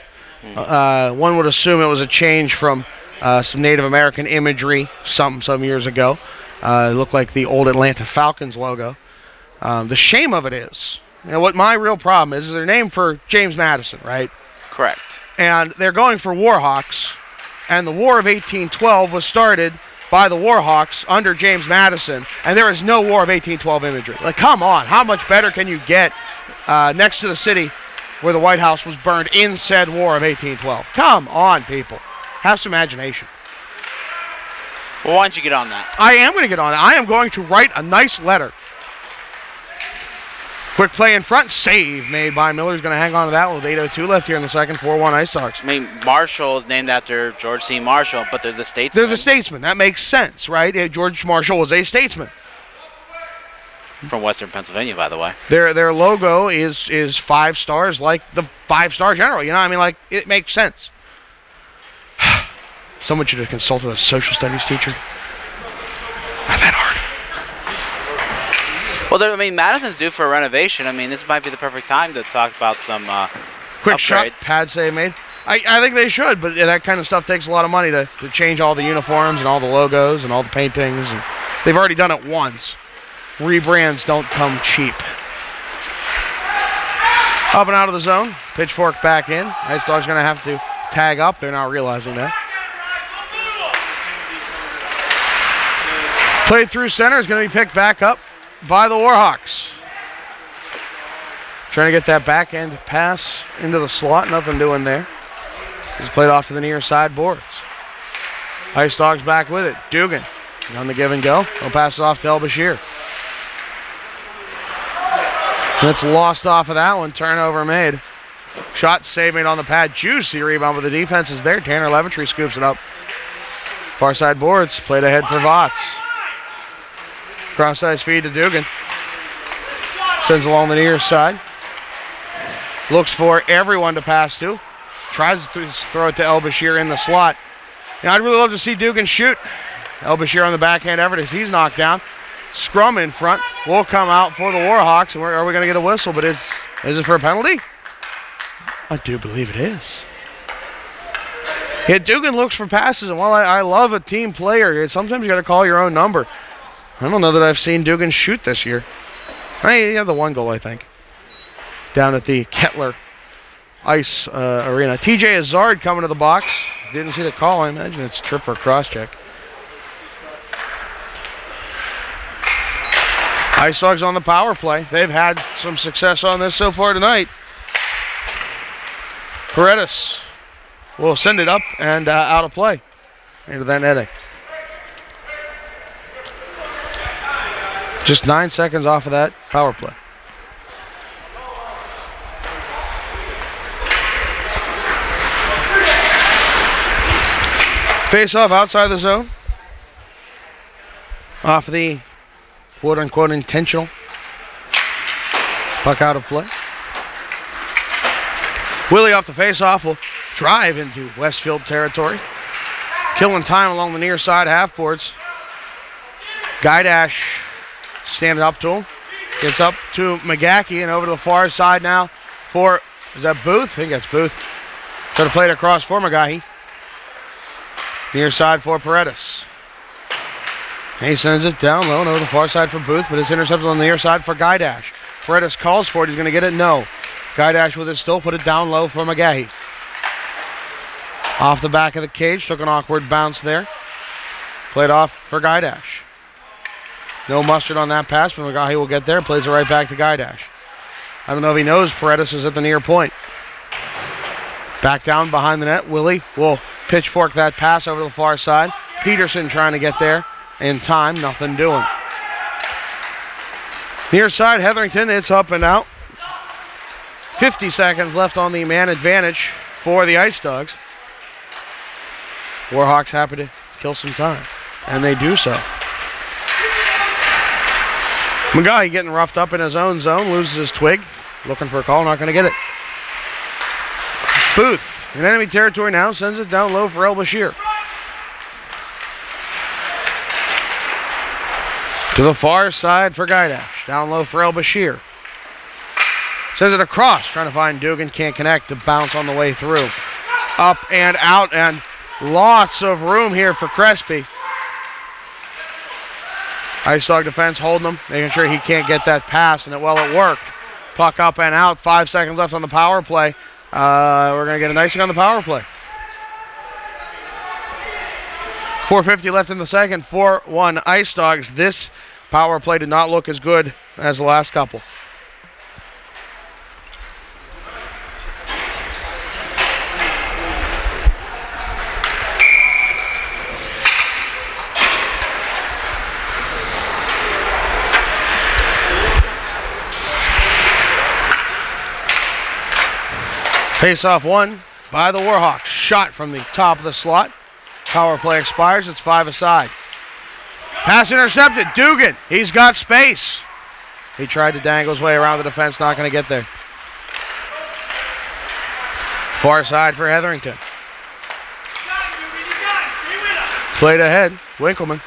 One would assume it was a change from some Native American imagery some years ago. It looked like the old Atlanta Falcons logo. The shame of it is, what my real problem is they're named for James Madison, right? Correct. And they're going for Warhawks, and the War of 1812 was started by the Warhawks under James Madison, and there is no War of 1812 imagery. Like, come on, how much better can you get next to the city where the White House was burned in said War of 1812? Come on, people. Have some imagination. Well, why don't you get on that? I am going to get on that. I am going to write a nice letter. Quick play in front. Save made by Miller. He's going to hang on to that with 8:02 left here in the second. 4-1 Ice Dogs. I mean, Marshall is named after George C. Marshall, but they're the statesmen. They're the statesmen. That makes sense, right? George Marshall was a statesman. From Western Pennsylvania, by the way. Their logo is 5 stars, like the 5-star general. You know, I mean, like, it makes sense. Someone should have consulted a social studies teacher. Not that hard. Well, Madison's due for a renovation. I mean, this might be the perfect time to talk about some quick upgrades. shot, pad save made. I think they should, but that kind of stuff takes a lot of money to change all the uniforms and all the logos and all the paintings. And they've already done it once. Rebrands don't come cheap. Up and out of the zone. Pitchfork back in. Ice Dogs going to have to tag up. They're now realizing that. Played through center is going to be picked back up by the Warhawks. Trying to get that backhand pass into the slot. Nothing doing there. It's played off to the near side boards. Ice Dogs back with it. Dugan on the give and go. He'll pass it off to El-Bashir. That's lost off of that one. Turnover made. Shot saved made on the pad. Juicy rebound, but the defense is there. Tanner Leventry scoops it up. Far side boards. Played ahead for Votts. Cross ice feed to Dugan. Sends along the near side. Looks for everyone to pass to. Tries to throw it to El-Bashir in the slot. Now, I'd really love to see Dugan shoot. El-Bashir on the backhand effort as he's knocked down. Scrum in front. Will come out for the Warhawks. And are we going to get a whistle? But is it for a penalty? I do believe it is. Yeah, Dugan looks for passes. And while I love a team player, sometimes you got to call your own number. I don't know that I've seen Dugan shoot this year. He had the one goal, I think, down at the Kettler Ice Arena. TJ Azard coming to the box. Didn't see the call. I imagine it's trip or cross check. Ice Dogs on the power play. They've had some success on this so far tonight. Paredes will send it up and out of play into that netting. Just 9 seconds off of that power play. Face off outside the zone. Off the quote-unquote intentional. Puck out of play. Willie off the face-off will drive into Westfield territory. Killing time along the near side half boards. Guy Dash standing up to him. Gets up to McGackey and over to the far side now for, is that Booth? I think that's Booth. Try to play it across for McGackey. Near side for Paredes. He sends it down low and over the far side for Booth, but it's intercepted on the near side for Guy Dash. Paredes calls for it. He's going to get it? No. Guy Dash with it still. Put it down low for McGahee. Off the back of the cage. Took an awkward bounce there. Played off for Guy Dash. No mustard on that pass, but McGahee will get there. Plays it right back to Guy Dash. I don't know if he knows Paredes is at the near point. Back down behind the net. Willie will pitchfork that pass over to the far side. Peterson trying to get there in time. Nothing doing. Near side, Hetherington. It's up and out. 50 seconds left on the man advantage for the Ice Dogs. Warhawks happy to kill some time, and they do so. McGahee getting roughed up in his own zone, loses his twig. Looking for a call, not going to get it. Booth in enemy territory now, sends it down low for El-Bashir. To the far side for Guy Dash, down low for El-Bashir. Sends it across, trying to find Dugan, can't connect, to bounce on the way through. Up and out, and lots of room here for Crespi. Ice Dog defense holding him, making sure he can't get that pass, and it worked. Puck up and out, 5 seconds left on the power play. We're going to get an icing on the power play. 4:50 left in the second, 4-1 Ice Dogs. This power play did not look as good as the last couple. Face-off won by the Warhawks. Shot from the top of the slot. Power play expires. It's 5 aside. Pass intercepted. Dugan. He's got space. He tried to dangle his way around the defense. Not going to get there. Far side for Hetherington. Played ahead. Winkleman.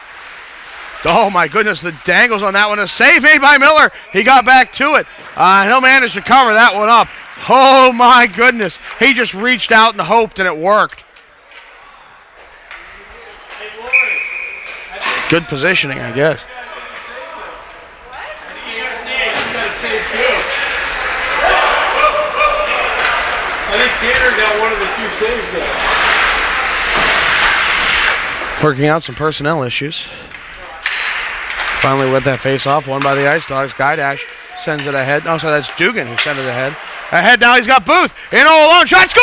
Oh my goodness, the dangles on that one. A save made by Miller. He got back to it. He'll manage to cover that one up. Oh my goodness. He just reached out and hoped, and it worked. Good positioning, I guess. I think Tanner got one of the 2 saves there. Working out some personnel issues. Finally with that face-off, won by the Ice Dogs. Guy Dash sends it ahead. No, sorry, that's Dugan who sent it ahead. Ahead now, he's got Booth. In all alone, shot, scores!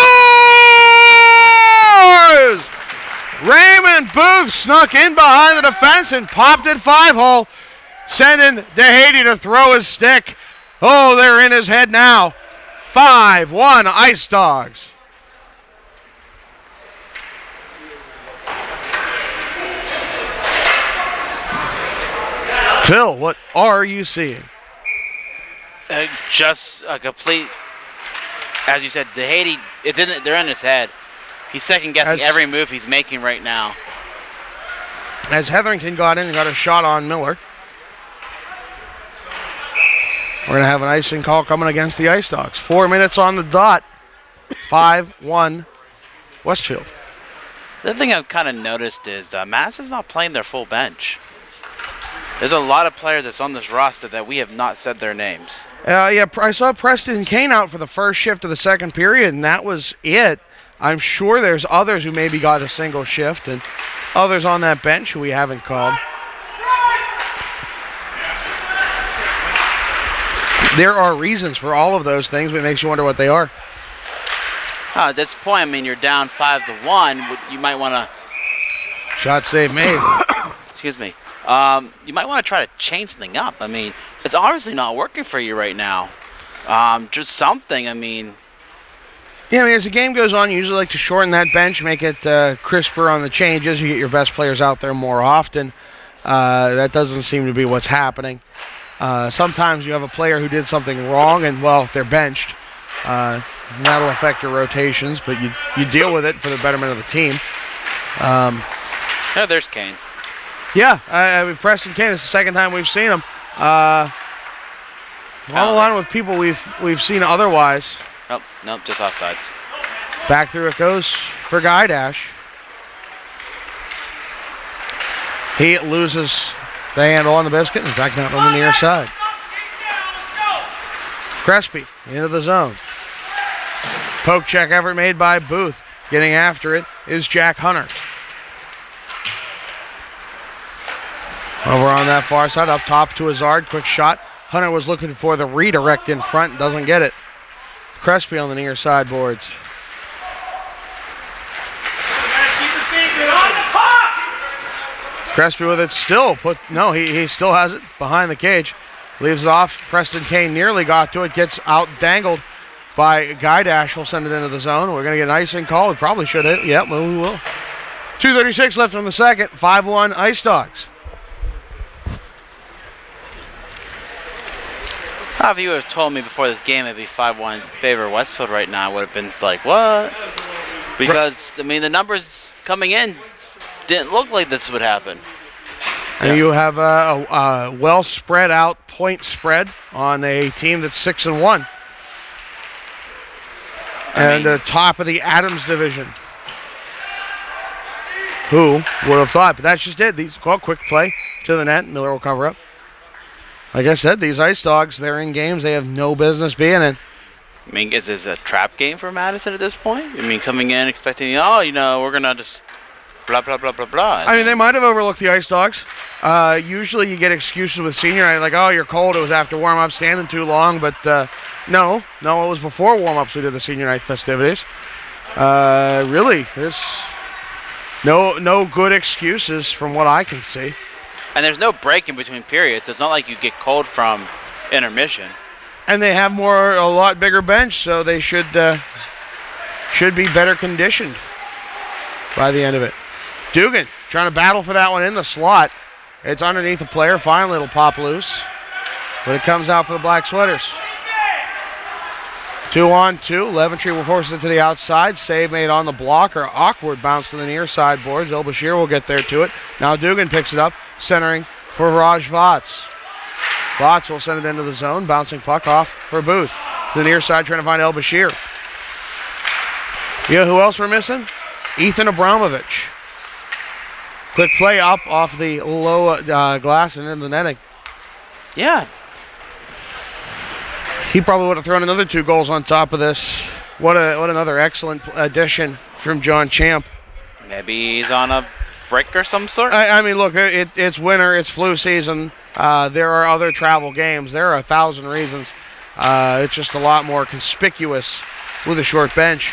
Raymond Booth snuck in behind the defense and popped it 5-hole, sending DeHady to throw his stick. Oh, they're in his head now. 5-1 Ice Dogs. Phil, what are you seeing? Just a complete, as you said, DeHady, they're in his head. He's second-guessing every move he's making right now. As Hetherington got in and got a shot on Miller. We're going to have an icing call coming against the Ice Dogs. 4 minutes on the dot. 5-1 Westfield. The thing I've kind of noticed is Madison's not playing their full bench. There's a lot of players that's on this roster that we have not said their names. Yeah, I saw Preston Kane out for the first shift of the second period, and that was it. I'm sure there's others who maybe got a single shift, and others on that bench who we haven't called. There are reasons for all of those things, but it makes you wonder what they are. At this point, I mean, you're down 5-1. You might want to... Shot save made. Excuse me. You might want to try to change something up. I mean, it's obviously not working for you right now. Just something, I mean... Yeah, I mean, as the game goes on, you usually like to shorten that bench, make it crisper on the changes. You get your best players out there more often. That doesn't seem to be what's happening. Sometimes you have a player who did something wrong, and, well, they're benched. And that'll affect your rotations, but you deal with it for the betterment of the team. Yeah, there's Kane. Yeah, I mean, Preston Kane, this is the second time we've seen him. On the line with people we've seen otherwise. Nope, just offsides. Back through it goes for Guy Dash. He loses the handle on the biscuit and back out on the near side. Crespi into the zone. Poke check effort made by Booth. Getting after it is Jack Hunter. Over on that far side, up top to Hazard. Quick shot. Hunter was looking for the redirect in front, doesn't get it. Crespi on the near side boards. Crespi with it still. He still has it behind the cage. Leaves it off. Preston Kane nearly got to it. Gets out dangled by Guy Dash. Will send it into the zone. We're going to get an icing call. We probably should hit. Yep, we will. 2:36 left in the second. 5-1 Ice Dogs. If you would have told me before this game it'd be 5-1 favor Westfield right now, I would have been like, what? Because, I mean, the numbers coming in didn't look like this would happen. And you have a well spread out point spread on a team that's 6-1. And the top of the Adams division. Who would have thought? But that's just it. These quick play to the net. Miller will cover up. Like I said, these Ice Dogs, they're in games they have no business being in. I mean, is this a trap game for Madison at this point? I mean, coming in expecting, we're going to just blah, blah, blah, blah, blah. I mean, they might have overlooked the Ice Dogs. Usually you get excuses with senior night, like, you're cold, it was after warm-up, standing too long. But no, it was before warm-ups we did the senior night festivities. Really, there's no good excuses from what I can see. And there's no break in between periods. So it's not like you get cold from intermission. And they have a lot bigger bench, so they should be better conditioned by the end of it. Dugan trying to battle for that one in the slot. It's underneath the player. Finally, it'll pop loose. But it comes out for the Black Sweaters. 2-on-2. Leventry will force it to the outside. Save made on the block, or awkward bounce to the near side boards. El-Bashir will get there to it. Now Dugan picks it up, centering for Raj Vats. Vats will send it into the zone. Bouncing puck off for Booth. To the near side, trying to find El-Bashir. You know who else we're missing? Ethan Abramovich. Quick play up off the low glass and in the netting. Yeah. He probably would have thrown another 2 goals on top of this. What another excellent addition from John Champ. Maybe he's on a break or some sort. I mean, look, it's winter, it's flu season. there are other travel games. There are 1,000 reasons. It's just a lot more conspicuous with a short bench.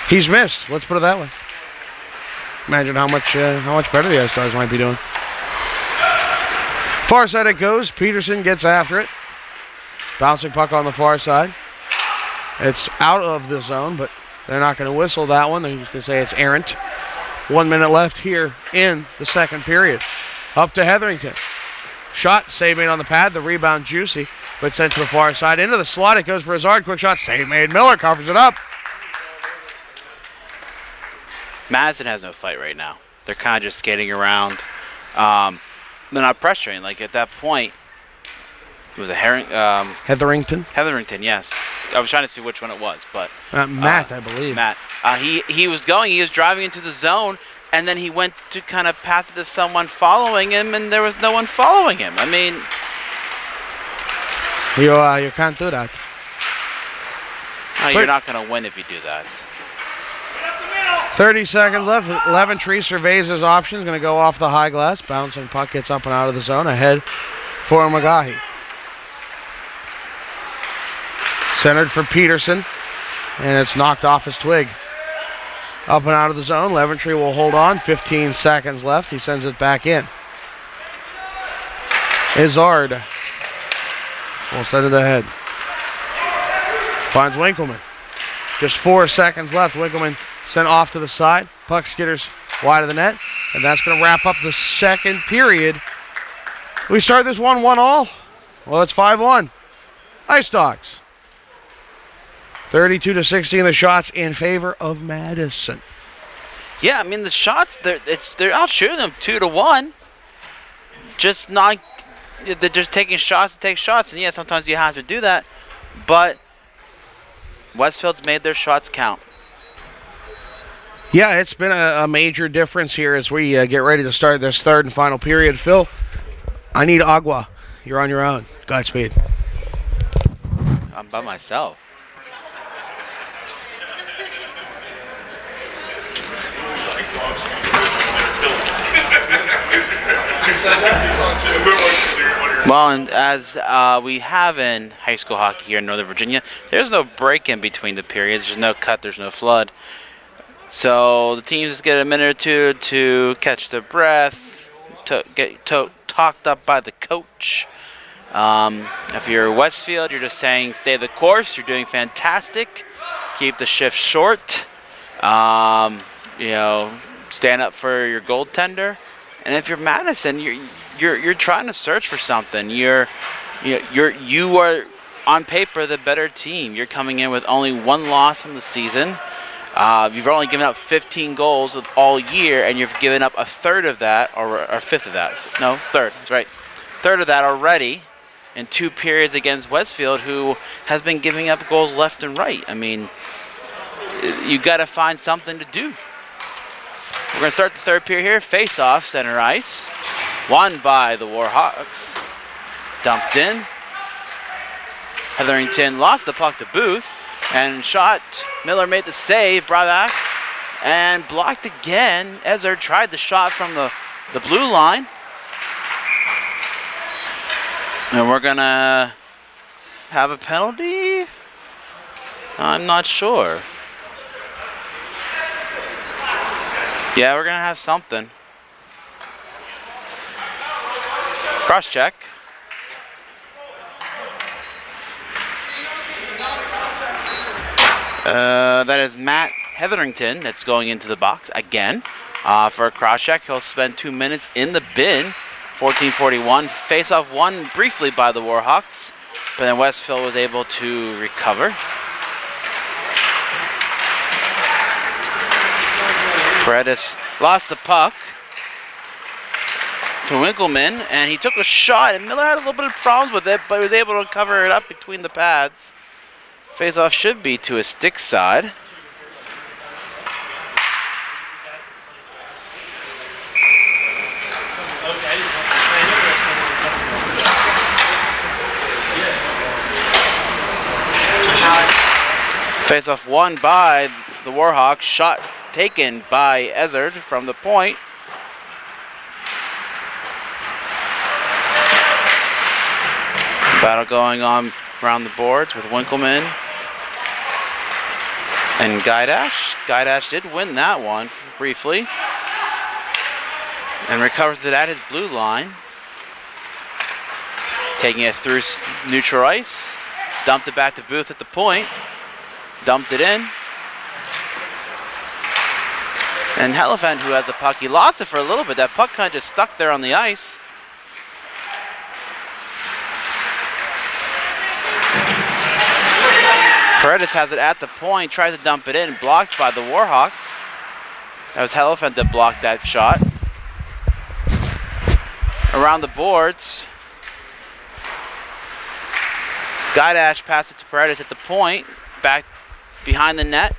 He's missed. Let's put it that way. Imagine how much better the Ice-Stars might be doing. Far side it goes. Peterson gets after it. Bouncing puck on the far side. It's out of the zone, but they're not going to whistle that one. They're just going to say it's errant. 1 minute left here in the second period. Up to Hetherington. Shot, save made on the pad. The rebound juicy, but sent to the far side. Into the slot it goes for Hazard. Quick shot, save made. Miller covers it up. Madison has no fight right now. They're kind of just skating around. They're not pressuring. Like at that point, it was a Hetherington. Hetherington, yes. I was trying to see which one it was, but Matt, I believe. Matt. He was driving into the zone, and then he went to kind of pass it to someone following him, and there was no one following him. I mean, you can't do that. You're not going to win if you do that. 30 seconds left. Leventry surveys his options. Going to go off the high glass. Bouncing puck gets up and out of the zone. Ahead for McGaughy. Centered for Peterson. And it's knocked off his twig. Up and out of the zone. Leventry will hold on. 15 seconds left. He sends it back in. Izard will send it ahead. Finds Winkleman. Just 4 seconds left. Winkleman sent off to the side. Puck skitters wide of the net. And that's going to wrap up the second period. We start this 1-1 all. Well, it's 5-1. Ice Dogs. 32-16, the shots in favor of Madison. Yeah, I mean the shots they're out shooting them 2-1. Just not, they're just taking shots to take shots, and yeah, sometimes you have to do that. But Westfield's made their shots count. Yeah, it's been a major difference here as we get ready to start this third and final period. Phil, I need agua. You're on your own. Godspeed. I'm by myself. Well, and as we have in high school hockey here in Northern Virginia, there's no break in between the periods. There's no cut. There's no flood. So the teams get a minute or two to catch their breath, to get talked up by the coach. If you're Westfield, you're just saying stay the course. You're doing fantastic. Keep the shift short. Stand up for your goaltender. And if you're Madison, you're trying to search for something. You are on paper the better team. You're coming in with only one loss in the season. You've only given up 15 goals all year, and you've given up a third of that, or a fifth of that. No, third. That's right. Third of that already in 2 periods against Westfield, who has been giving up goals left and right. I mean, you got to find something to do. We're going to start the third period here. Face-off, center ice. Won by the Warhawks. Dumped in. Hetherington lost the puck to Booth. And shot. Miller made the save. Brought back. And blocked again. Ezer tried the shot from the blue line. And we're going to have a penalty? I'm not sure. Yeah, we're going to have something. Cross check. That is Matt Hetherington that's going into the box again for a cross check. He'll spend 2 minutes in the bin. 14:41. Face-off won briefly by the Warhawks, but then Westfield was able to recover. Paredes lost the puck to Winkleman, and he took a shot, and Miller had a little bit of problems with it, but he was able to cover it up between the pads. Face-off should be to his stick side. Face-off won by the Warhawks. Shot taken by Ezzard from the point. Battle going on around the boards with Winkleman and Guidash. Guidash did win that one briefly and recovers it at his blue line. Taking it through neutral ice. Dumped it back to Booth at the point. Dumped it in. And Hellephant, who has the puck, he lost it for a little bit. That puck kind of just stuck there on the ice. Paredes has it at the point, tries to dump it in, blocked by the Warhawks. That was Hellephant that blocked that shot. Around the boards. Guidash passed it to Paredes at the point, back behind the net.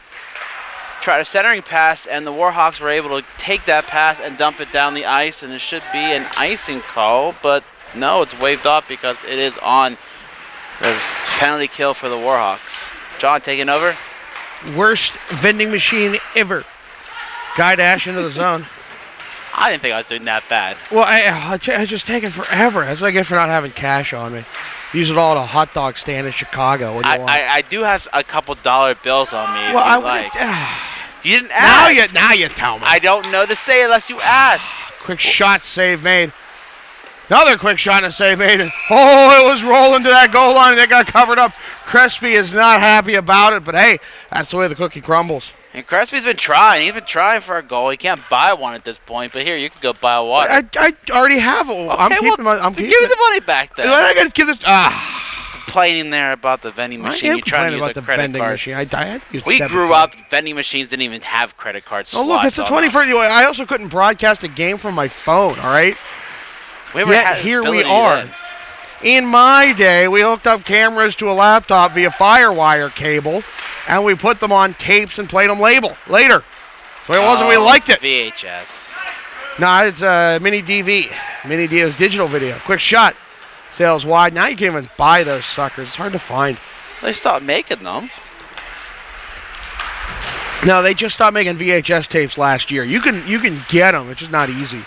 Tried a centering pass, and the Warhawks were able to take that pass and dump it down the ice, and it should be an icing call, but no, it's waved off because it is on the penalty kill for the Warhawks. John taking over. Worst vending machine ever. Guidash into the zone. I didn't think I was doing that bad. Well, I just taking forever. That's what I get for not having cash on me. Use it all at a hot dog stand in Chicago. What do you want? I do have a couple dollar bills on me if Well, you like. You didn't ask. Now you tell me. I don't know to say unless you ask. Quick shot, save made. Another quick shot and a save made. Oh, it was rolling to that goal line and it got covered up. Crespi is not happy about it, but hey, that's the way the cookie crumbles. And Crespi's been trying. He's been trying for a goal. He can't buy one at this point, but here, you can go buy a water. I already have it. Okay, I'm keeping give me the money back then. I got to give this. Complaining there about the vending machine. You're trying to use a credit card. We grew up, vending machines didn't even have credit card slots. Oh, look, it's the 21st. I also couldn't broadcast a game from my phone, all right? Yet here we are. Then. In my day, we hooked up cameras to a laptop via FireWire cable, and we put them on tapes and played them later. So it wasn't we liked it. VHS. No, it's mini DV. Mini DV is digital video. Quick shot. Sails wide. Now you can't even buy those suckers. It's hard to find. They stopped making them. No, they just stopped making VHS tapes last year. You can get them. It's just not easy.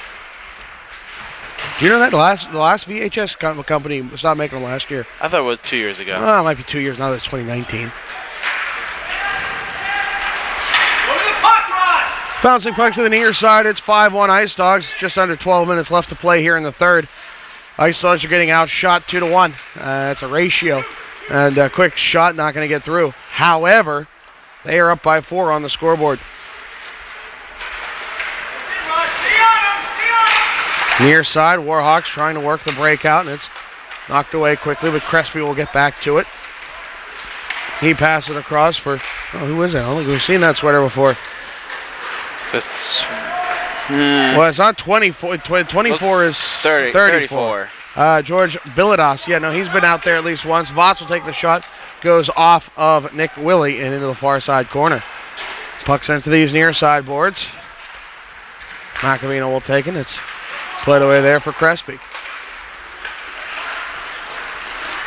Do you know that the last VHS company stopped making them last year? I thought it was 2 years ago. Oh, it might be 2 years now. That's 2019. Bouncing puck to the near side. It's 5-1 Ice Dogs. Just under 12 minutes left to play here in the third. Ice Dogs are getting outshot 2-1. That's a ratio. And a quick shot, not going to get through. However, they are up by 4 on the scoreboard. Near side, Warhawks trying to work the breakout, and it's knocked away quickly, but Crespi will get back to it. He passes it across for, who is that? I don't think we've seen that sweater before. Well, it's not 24. 24 is 34. George Bilodas. Yeah, no, he's been out there at least once. Voss will take the shot. Goes off of Nick Willie and into the far side corner. Puck sent to these near side boards. Macavino will take it. It's played away there for Crespi.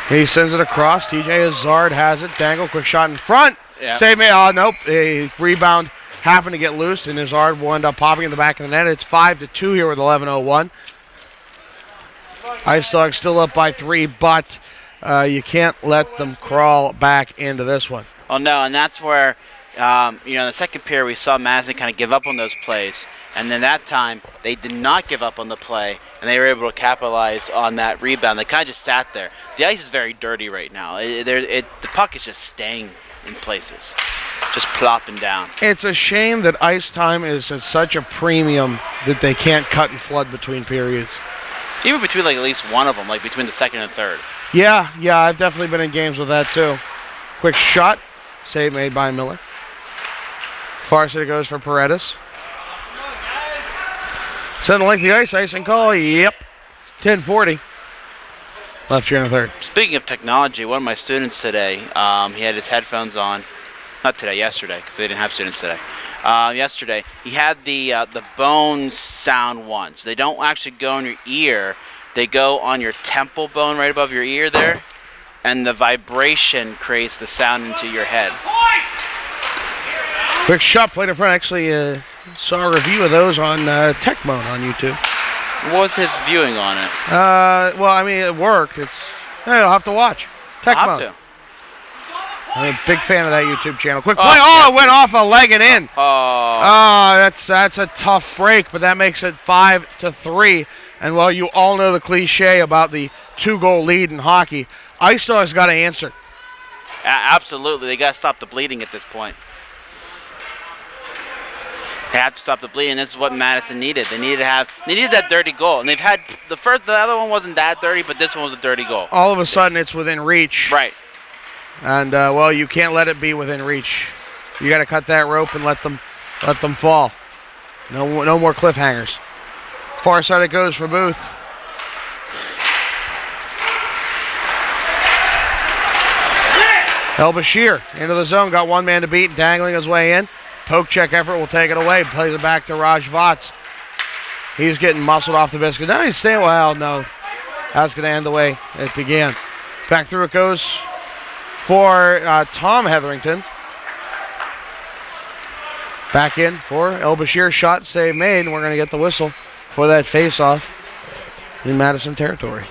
He sends it across. TJ Hazard has it. Dangle, quick shot in front. Yep. Save me. Oh, nope. A rebound happened to get loose, and Hazard will end up popping in the back of the net. It's 5-2 here with 11:01. Ice Dogs still up by 3, but you can't let them crawl back into this one. Oh, no, and that's where, in the second period, we saw Madison kind of give up on those plays. And then that time, they did not give up on the play, and they were able to capitalize on that rebound. They kind of just sat there. The ice is very dirty right now. The puck is just staying in places, just plopping down. It's a shame that ice time is at such a premium that they can't cut and flood between periods. Even between at least one of them, like between the second and third. Yeah, I've definitely been in games with that too. Quick shot, save made by Miller. Far side goes for Paredes. Sudden length the icing call. Yep. 10:40. Left here in the third. Speaking of technology, one of my students today, he had his headphones on. Not today, yesterday, because they didn't have students today. Yesterday, he had the bone sound ones. They don't actually go in your ear. They go on your temple bone right above your ear there, and the vibration creates the sound into your head. Quick shot played in front. Actually, saw a review of those on Tech Mode on YouTube. What was his viewing on it? Well, I mean, it worked. It's Hey, you'll have to watch. Tech I'll mode. have to. I'm a big fan of that YouTube channel. Quick play. Oh, it went off a leg and in. Oh. That's a tough break, but that makes it 5-3. And while you all know the cliche about the 2-goal lead in hockey, Ice Dogs got to answer. Absolutely. They got to stop the bleeding at this point. They have to stop the bleeding. This is what Madison needed. They needed that dirty goal. And they've had the other one wasn't that dirty, but this one was a dirty goal. All of a sudden, it's within reach. Right. And well, you can't let it be within reach. You got to cut that rope and let them fall. No more cliffhangers. Far side it goes for Booth. El Bashir into the zone, got one man to beat, dangling his way in. Poke check effort will take it away. Plays it back to Raj Vats. He's getting muscled off the biscuit. Now he's staying. Well, no. That's going to end the way it began. Back through it goes for Tom Hetherington. Back in for El Bashir. Shot, save made, and we're going to get the whistle for that face-off in Madison territory.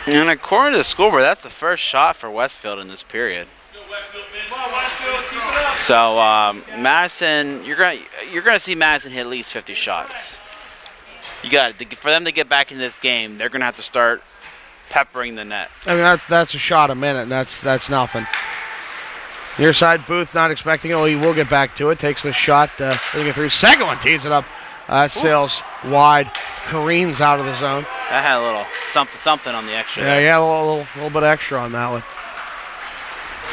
And according to the scoreboard, that's the first shot for Westfield in this period. So Madison, you're gonna see Madison hit at least 50 shots. You got for them to get back in this game, they're gonna have to start peppering the net. I mean that's a shot a minute, and that's nothing. Near side, Booth not expecting it. Well, he will get back to it. Takes the shot, doesn't get through. Second one tees it up. Sails wide, careens out of the zone. That had a little something on the extra. Yeah, a little bit extra on that one.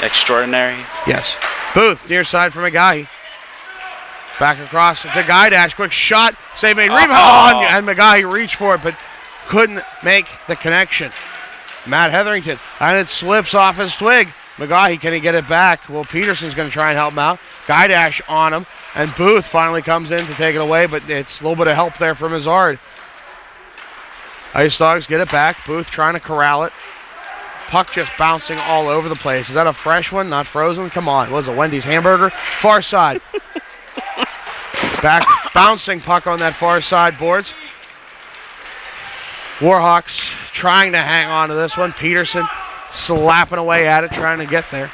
Extraordinary. Yes. Booth, near side for McGahey. Back across to Guy Dash. Quick shot. Save made. Rebound. And McGahey reached for it, but couldn't make the connection. Matt Hetherington. And it slips off his twig. McGahey, can he get it back? Well, Peterson's going to try and help him out. Guy Dash on him. And Booth finally comes in to take it away, but it's a little bit of help there from Izzard. Ice Dogs get it back. Booth trying to corral it. Puck just bouncing all over the place. Is that a fresh one? Not frozen? Come on. What is it, Wendy's hamburger? Far side. Back bouncing puck on that far side boards. Warhawks trying to hang on to this one. Peterson slapping away at it, trying to get there.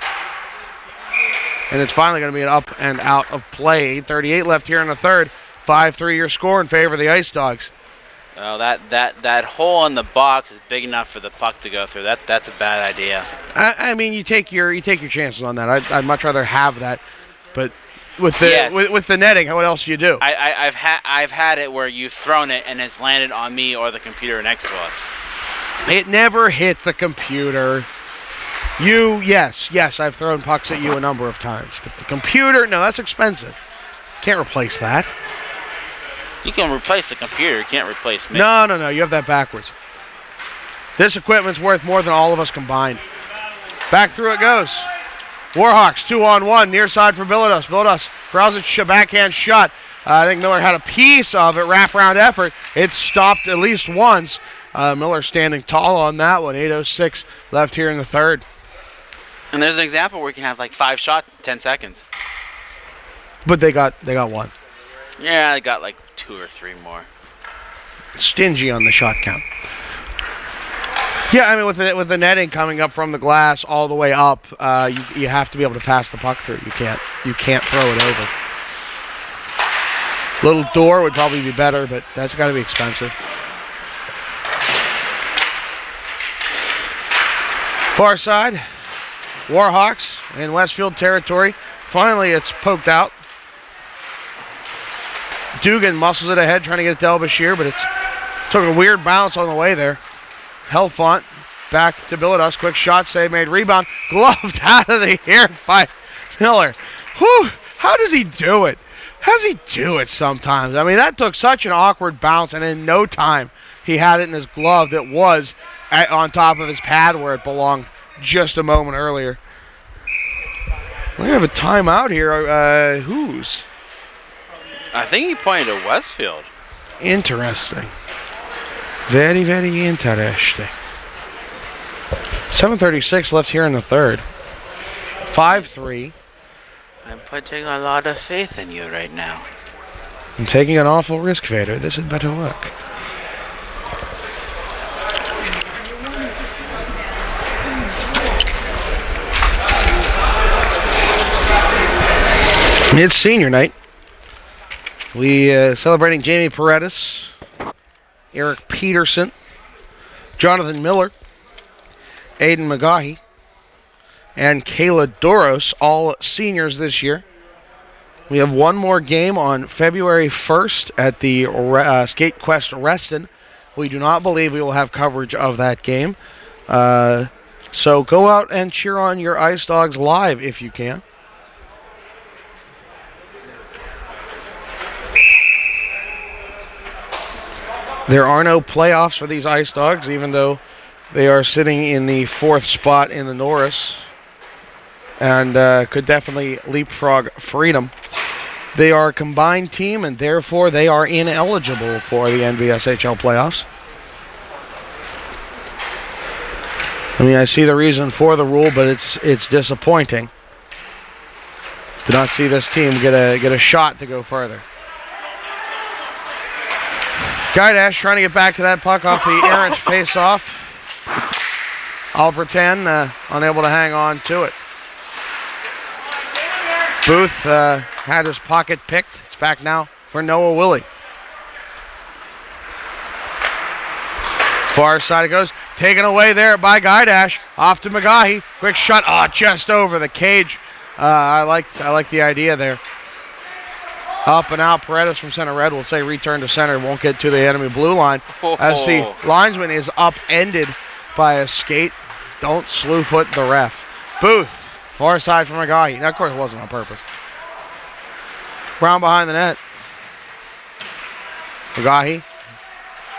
And it's finally going to be an up and out of play. 8:38 left here in the third. 5-3 your score in favor of the Ice Dogs. Oh, that hole in the box is big enough for the puck to go through. That's a bad idea. I mean, you take your chances on that. I'd much rather have that, but with the with the netting, what else do you do? I've had it where you've thrown it and it's landed on me or the computer next to us. It never hit the computer. Yes, I've thrown pucks at you a number of times, but the computer, no, that's expensive. Can't replace that. You can replace the computer. You can't replace me. No. You have that backwards. This equipment's worth more than all of us combined. Back through it goes. Warhawks 2-on-1. Near side for Bilodeau. Bilodeau crowds it, backhand shot. I think Miller had a piece of it. Wraparound effort. It stopped at least once. Miller standing tall on that one. 8:06 left here in the third. And there's an example where you can have like 5 shots in 10 seconds. But they got one. Yeah, they got like 2 or 3 more. Stingy on the shot count. Yeah, I mean, with the netting coming up from the glass all the way up, you have to be able to pass the puck through. You can't throw it over. Little door would probably be better, but that's got to be expensive. Far side, Warhawks in Westfield territory. Finally, it's poked out. Dugan muscles it ahead, trying to get it to El Bashir, but it took a weird bounce on the way there. Helfont back to Bilodeau. Quick shot, save made, rebound. Gloved out of the air by Miller. Whew, how does he do it? How does he do it sometimes? I mean, that took such an awkward bounce, and in no time he had it in his glove that was on top of his pad where it belonged just a moment earlier. We're going to have a timeout here. Whose? I think he pointed to Westfield. Interesting. Very, very interesting. 7:36 left here in the third. 5-3. I'm putting a lot of faith in you right now. I'm taking an awful risk, Vader. This had better work. It's senior night. We celebrating Jamie Paredes, Eric Peterson, Jonathan Miller, Aiden McGaughy, and Kayla Doros, all seniors this year. We have one more game on February 1st at the Skate Quest Reston. We do not believe we will have coverage of that game. So go out and cheer on your Ice Dogs live if you can. There are no playoffs for these Ice Dogs, even though they are sitting in the 4th spot in the Norris and could definitely leapfrog freedom. They are a combined team, and therefore they are ineligible for the NVSHL playoffs. I mean, I see the reason for the rule, but it's disappointing. Do not see this team get a shot to go further. Guidash trying to get back to that puck off the errant face-off. I'll pretend unable to hang on to it. Booth had his pocket picked. It's back now for Noah Willie. Far side it goes. Taken away there by Guidash. Off to McGaughy. Quick shot. Oh, just over the cage. I like the idea there. Up and out. Paredes from center red will say return to center. Won't get to the enemy blue line. As the linesman is upended by a skate. Don't slew foot the ref. Booth. Far side for McGaughy. Now, of course, it wasn't on purpose. Brown behind the net. McGaughy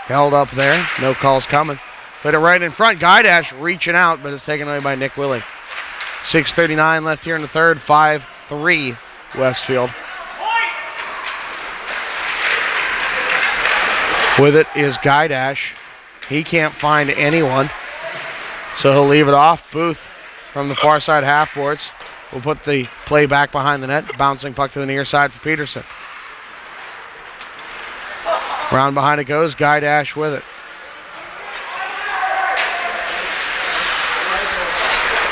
held up there. No calls coming. Put it right in front. Guidash reaching out, but it's taken away by Nick Willie. 6:39 left here in the third. 5-3 Westfield. With it is Guidash. He can't find anyone, so he'll leave it off. Booth from the far side half boards will put the play back behind the net. Bouncing puck to the near side for Peterson. Round behind it goes. Guidash with it.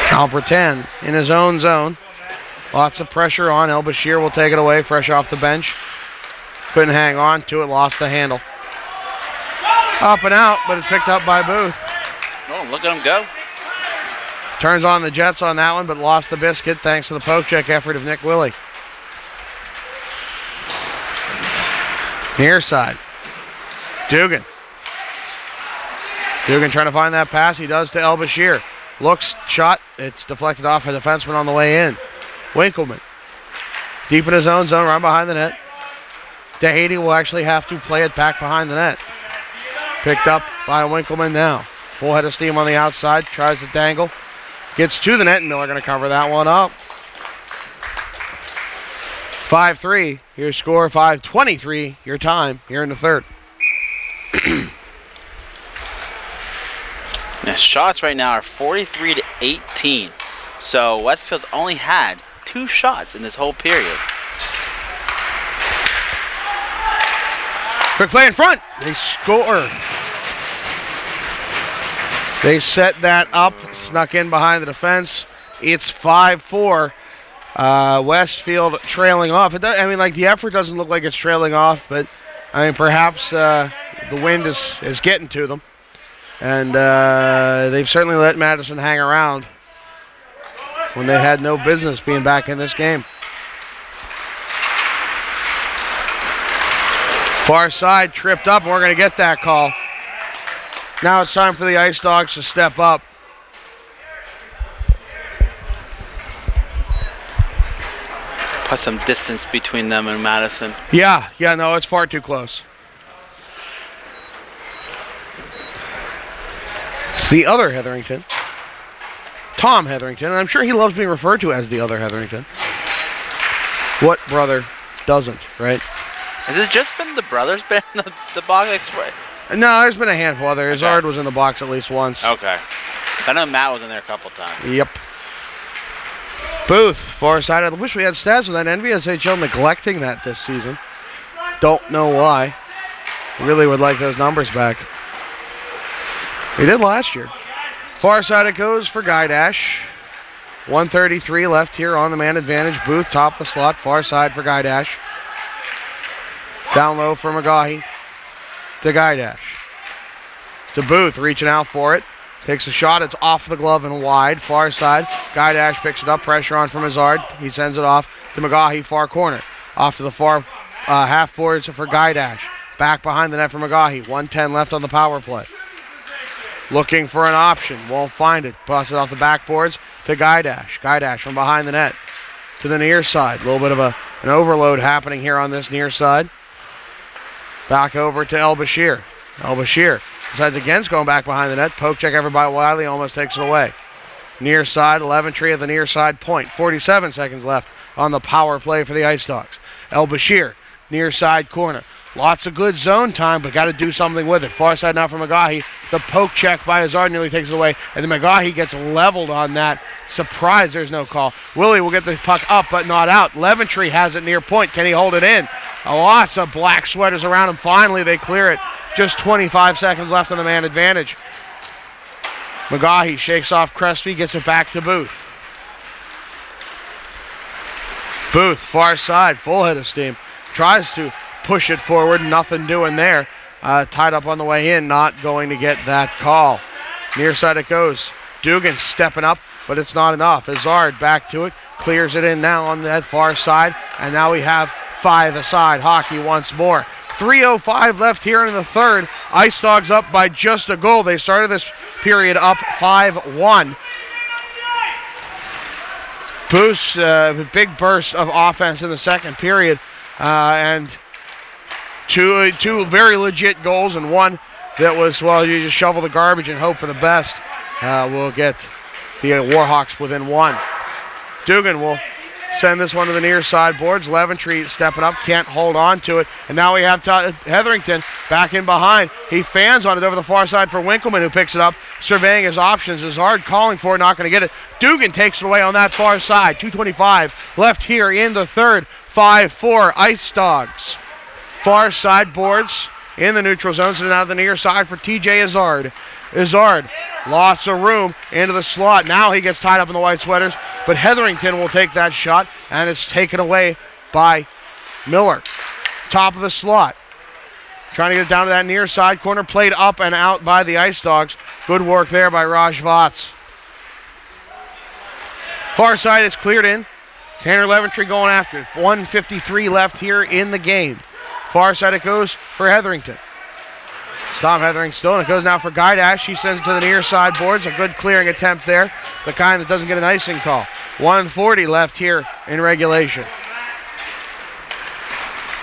I'll pretend in his own zone. Lots of pressure on. El Bashir will take it away fresh off the bench. Couldn't hang on to it. Lost the handle. Up and out, but it's picked up by Booth. Oh, look at him go. Turns on the Jets on that one, but lost the biscuit thanks to the poke check effort of Nick Willie. Near side. Dugan. Dugan trying to find that pass. He does to El Bashir. Looks, shot. It's deflected off a defenseman on the way in. Winkleman. Deep in his own zone, right behind the net. DeHady will actually have to play it back behind the net. Picked up by Winkleman now. Full head of steam on the outside. Tries to dangle. Gets to the net, and Miller going to cover that one up. 5-3. Your score, 5:23. Your time here in the third. Now, shots right now are 43-18. So Westfield's only had 2 shots in this whole period. Quick play in front. They score. They set that up, snuck in behind the defense. It's 5-4. Westfield trailing off. The effort doesn't look like it's trailing off, but perhaps the wind is getting to them. And they've certainly let Madison hang around when they had no business being back in this game. Far side tripped up, and we're going to get that call. Now it's time for the Ice Dogs to step up. Put some distance between them and Madison. Yeah, no, it's far too close. It's the other Hetherington. Tom Hetherington, and I'm sure he loves being referred to as the other Hetherington. What brother doesn't, right? Has it just been the brothers been in the box? No, there's been a handful other. Izzard was in the box at least once. Okay. I know Matt was in there a couple times. Yep. Booth, far side. I wish we had stats with that. NVSHL neglecting that this season. Don't know why. Really would like those numbers back. He did last year. Far side it goes for Guidash. 1:33 left here on the man advantage. Booth, top of the slot, far side for Guidash. Down low for McGaughy to Guidash. To Booth, reaching out for it. Takes a shot, it's off the glove and wide. Far side, Guidash picks it up, pressure on from Hazard. He sends it off to McGaughy, far corner. Off to the far half boards for Guidash. Back behind the net for McGaughy. 1:10 left on the power play. Looking for an option, won't find it. Passes off the backboards to Guidash. Guidash from behind the net to the near side. A little bit of an overload happening here on this near side. Back over to El Bashir. El Bashir decides against going back behind the net. Poke check every by Wiley, almost takes it away. Near side, 11-tree at the near side point. 47 seconds left on the power play for the Ice Dogs. El Bashir, near side corner. Lots of good zone time, but got to do something with it. Far side now for McGaughy. The poke check by Hazard nearly takes it away, and then McGaughy gets leveled on that. Surprise, there's no call. Willie will get the puck up, but not out. Leventree has it near point. Can he hold it in? Lots of black sweaters around him. Finally, they clear it. Just 25 seconds left on the man advantage. McGaughy shakes off Crespi, gets it back to Booth. Booth, far side, full head of steam. Tries to push it forward, nothing doing there. Tied up on the way in, not going to get that call. Near side it goes. Dugan stepping up, but it's not enough. Hazard back to it, clears it in now on that far side, and now we have 5-a-side hockey once more. 3:05 left here in the third. Ice Dogs up by just a goal. They started this period up 5-1. Boost, big burst of offense in the second period, and two very legit goals, and one that was, well, you just shovel the garbage and hope for the best. We'll get the Warhawks within one. Dugan will send this one to the near side boards. Leventree stepping up, can't hold on to it. And now we have Hetherington back in behind. He fans on it over the far side for Winkleman, who picks it up, surveying his options. Hazard calling for it, not going to get it. Dugan takes it away on that far side. 2:25 left here in the third. 5-4 Ice Dogs. Far side boards in the neutral zone, so now to the near side for TJ Hazard. Hazard, lots of room into the slot. Now he gets tied up in the white sweaters, but Hetherington will take that shot, and it's taken away by Miller. Top of the slot. Trying to get it down to that near side corner, played up and out by the Ice Dogs. Good work there by Raj Vats. Far side is cleared in. Tanner Leventree going after it. 1:53 left here in the game. Far side it goes for Hetherington. Tom Hetherington still, and it goes now for Guidash. He sends it to the near side boards. A good clearing attempt there. The kind that doesn't get an icing call. 1:40 left here in regulation.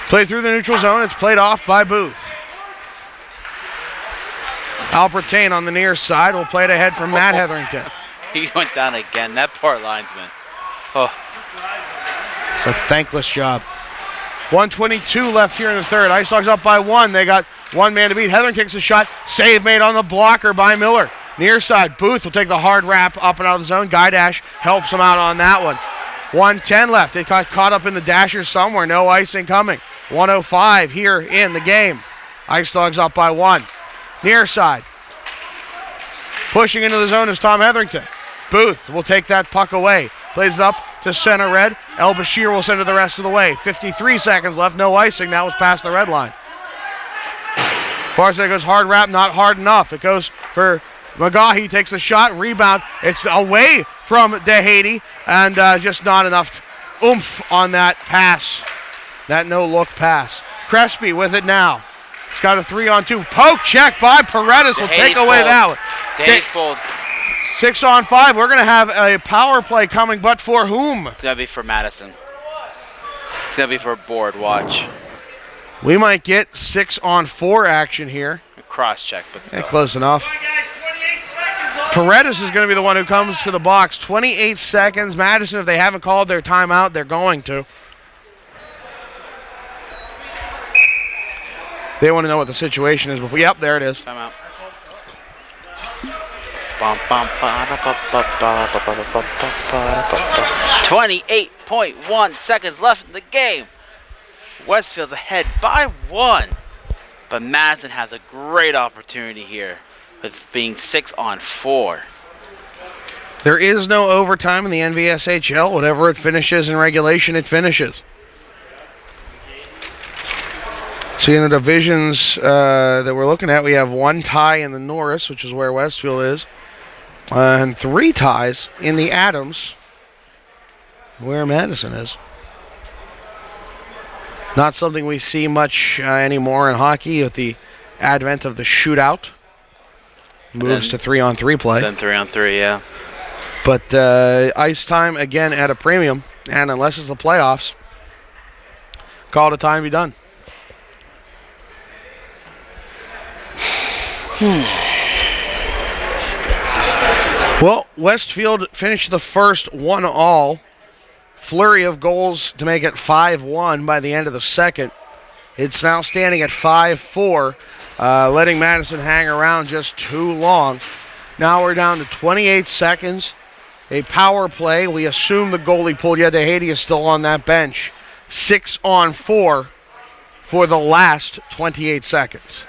Played through the neutral zone. It's played off by Booth. Albertane on the near side will play it ahead from Matt Hetherington. He went down again. That poor linesman. Oh. It's a thankless job. 1:22 left here in the third. Ice Dogs up by one. They got one man to beat. Hetherington takes a shot. Save made on the blocker by Miller. Near side, Booth will take the hard wrap up and out of the zone. Guidash helps him out on that one. 1:10 left. They got caught up in the dasher somewhere. No icing coming. 1:05 here in the game. Ice Dogs up by one. Near side. Pushing into the zone is Tom Hetherington. Booth will take that puck away. Plays it up to center red. El Bashir will send it the rest of the way. 53 seconds left. No icing. That was past the red line. Far side goes hard wrap. Not hard enough. It goes for McGaughy. Takes the shot. Rebound. It's away from DeHady. And just not enough oomph on that pass. That no-look pass. Crespi with it now. He's got a 3-on-2. Poke check by Paredes will take away that one. DeHady's pulled. 6-on-5. We're going to have a power play coming, but for whom? It's going to be for Madison. It's going to be for Board. Watch. We might get 6-on-4 action here. Cross-check, but still. Close enough. Come on, guys, 28 seconds. Paredes is going to be the one who comes to the box. 28 seconds. Madison, if they haven't called their timeout, they're going to. They want to know what the situation is before. Yep, there it is. Timeout. 28.1 seconds left in the game. Westfield's ahead by one. But Madison has a great opportunity here with being 6-on-4. There is no overtime in the NVSHL. Whatever it finishes in regulation, it finishes. See, in the divisions that we're looking at, we have 1 tie in the Norris, which is where Westfield is, and 3 ties in the Adams, where Madison is. Not something we see much anymore in hockey with the advent of the shootout. Moves to 3-on-3 play. Then 3-on-3, yeah. But ice time, again, at a premium, and unless it's the playoffs, call it a time to be done. Well, Westfield finished the first 1-all. Flurry of goals to make it 5-1 by the end of the second. It's now standing at 5-4, letting Madison hang around just too long. Now we're down to 28 seconds. A power play. We assume the goalie pulled. Yedehady is still on that bench. 6-on-4 for the last 28 seconds.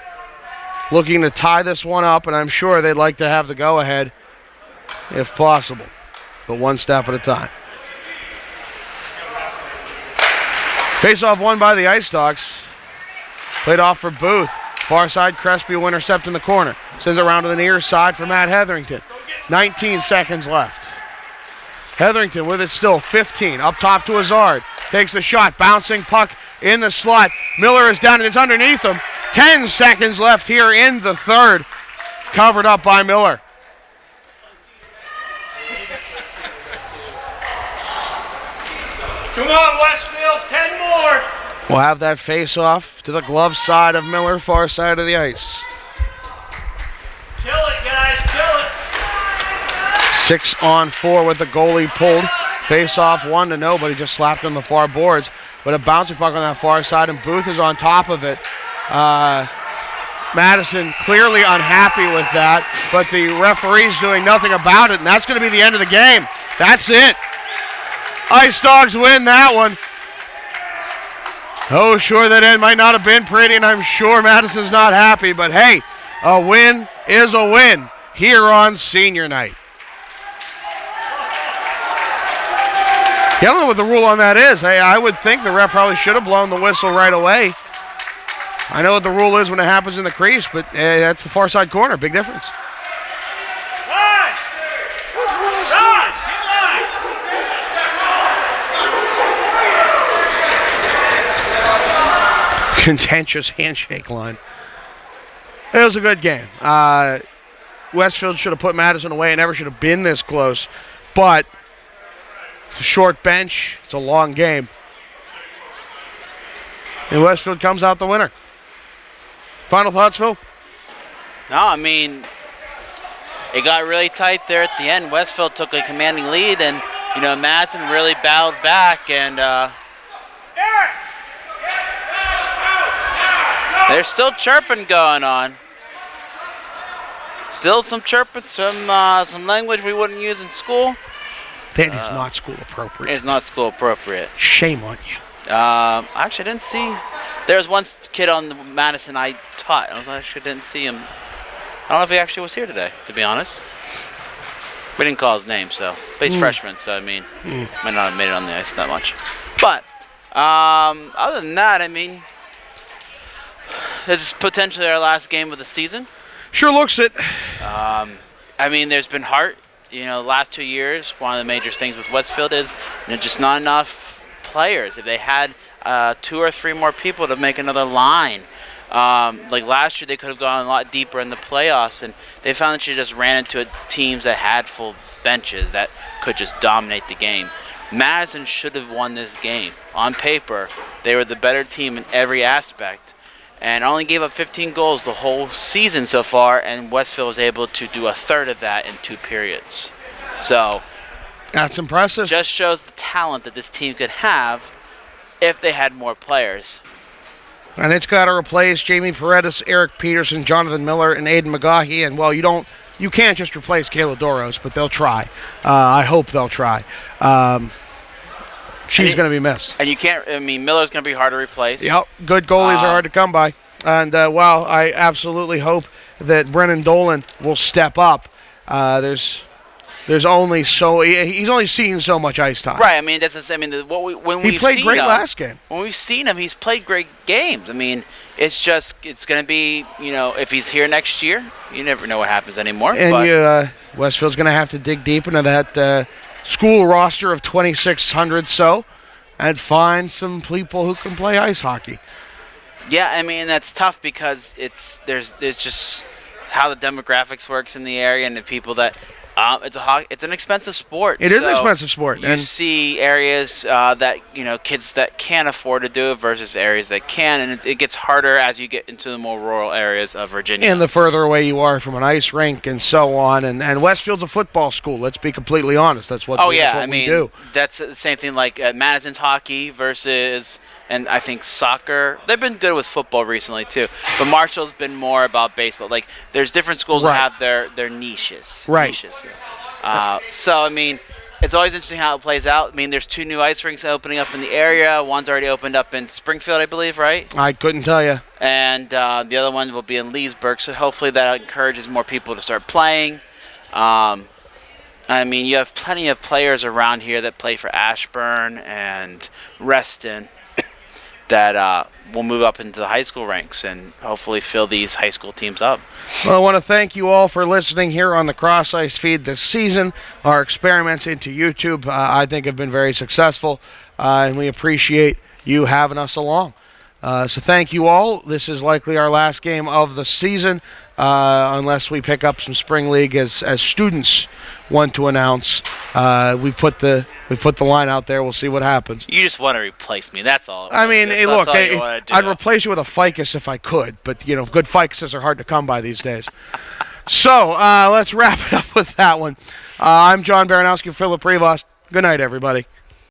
Looking to tie this one up, and I'm sure they'd like to have the go-ahead if possible, but one step at a time. Face-off won by the Ice Dogs. Played off for Booth. Far side, Crespi will intercept in the corner. Sends it around to the near side for Matt Hetherington. 19 seconds left. Hetherington with it still, 15. Up top to Hazard. Takes the shot, bouncing puck in the slot. Miller is down and it's underneath him. 10 seconds left here in the third. Covered up by Miller. Come on, Westfield, 10 more. We'll have that face-off to the glove side of Miller, far side of the ice. Kill it, guys, kill it. 6-on-4 with the goalie pulled. Face-off 1-0, but he just slapped on the far boards. But a bouncing puck on that far side, and Booth is on top of it. Madison clearly unhappy with that, but the referee's doing nothing about it, and that's going to be the end of the game. That's it. Ice Dogs win that one. Oh, sure, that end might not have been pretty, and I'm sure Madison's not happy, but hey, a win is a win here on senior night. I don't know what the rule on that is. I would think the ref probably should have blown the whistle right away. I know what the rule is when it happens in the crease, but that's the far side corner. Big difference. Contentious handshake line. It was a good game. Westfield should have put Madison away. It never should have been this close, but it's a short bench. It's a long game. And Westfield comes out the winner. Final thoughts, Phil? No, I mean, it got really tight there at the end. Westfield took a commanding lead, and, you know, Madison really battled back, and there's still chirping going on. Still some chirping, some language we wouldn't use in school. That is not school appropriate. It's not school appropriate. Shame on you. Actually, I didn't see. There was one kid on the Madison I taught. Actually didn't see him. I don't know if he actually was here today, to be honest. We didn't call his name, so. But he's freshman, so I mean, might not have made it on the ice that much. But other than that, I mean, this is potentially our last game of the season. Sure looks it. I mean, there's been heart. You know, the last 2 years, one of the major things with Westfield is, you know, just not enough players. If they had 2 or 3 more people to make another line, like last year, they could have gone a lot deeper in the playoffs, and they found that you just ran into teams that had full benches that could just dominate the game. Madison should have won this game. On paper, they were the better team in every aspect, and only gave up 15 goals the whole season so far, and Westfield was able to do a third of that in 2 periods. So that's impressive. Just shows the talent that this team could have if they had more players. And it's got to replace Jamie Paredes, Eric Peterson, Jonathan Miller, and Aiden McGaughy. And, well, you can't just replace Kayla Doros, but they'll try. I hope they'll try. She's going to be missed. And you can't, I mean, Miller's going to be hard to replace. Yep, good goalies are hard to come by. And, well, I absolutely hope that Brennan Dolan will step up. There's There's only he's only seen so much ice time. Right. I mean, when He we've played seen great him, last game. When we've seen him, he's played great games. I mean, it's going to be, if he's here next year, you never know what happens anymore. And Westfield's going to have to dig deep into that school roster of 2,600 and find some people who can play ice hockey. Yeah, I mean, that's tough because there's just how the demographics works in the area and the people that it's an expensive sport. It is an expensive sport. You see areas that kids that can't afford to do it versus areas that can, and it gets harder as you get into the more rural areas of Virginia. And the further away you are from an ice rink and so on, and Westfield's a football school. Let's be completely honest. That's what. We do. That's the same thing like Madison's hockey versus. And I think soccer, they've been good with football recently too. But Marshall's been more about baseball. Like, there's different schools that have their niches. Right. Niches here. So, I mean, it's always interesting how it plays out. I mean, there's 2 new ice rinks opening up in the area. One's already opened up in Springfield, I believe, right? I couldn't tell you. And the other one will be in Leesburg. So hopefully that encourages more people to start playing. I mean, you have plenty of players around here that play for Ashburn and Reston that will move up into the high school ranks and hopefully fill these high school teams up. Well, I want to thank you all for listening here on the Cross Ice feed this season. Our experiments into YouTube, I think, have been very successful, and we appreciate you having us along. So thank you all. This is likely our last game of the season, unless we pick up some spring league as students want to announce. We put the line out there. We'll see what happens. You just want to replace me. That's all. I mean, that's look, all you wanna do. I'd replace you with a ficus if I could, but good ficuses are hard to come by these days. So let's wrap it up with that one. I'm John Baranowski, Philip Rivas. Good night, everybody.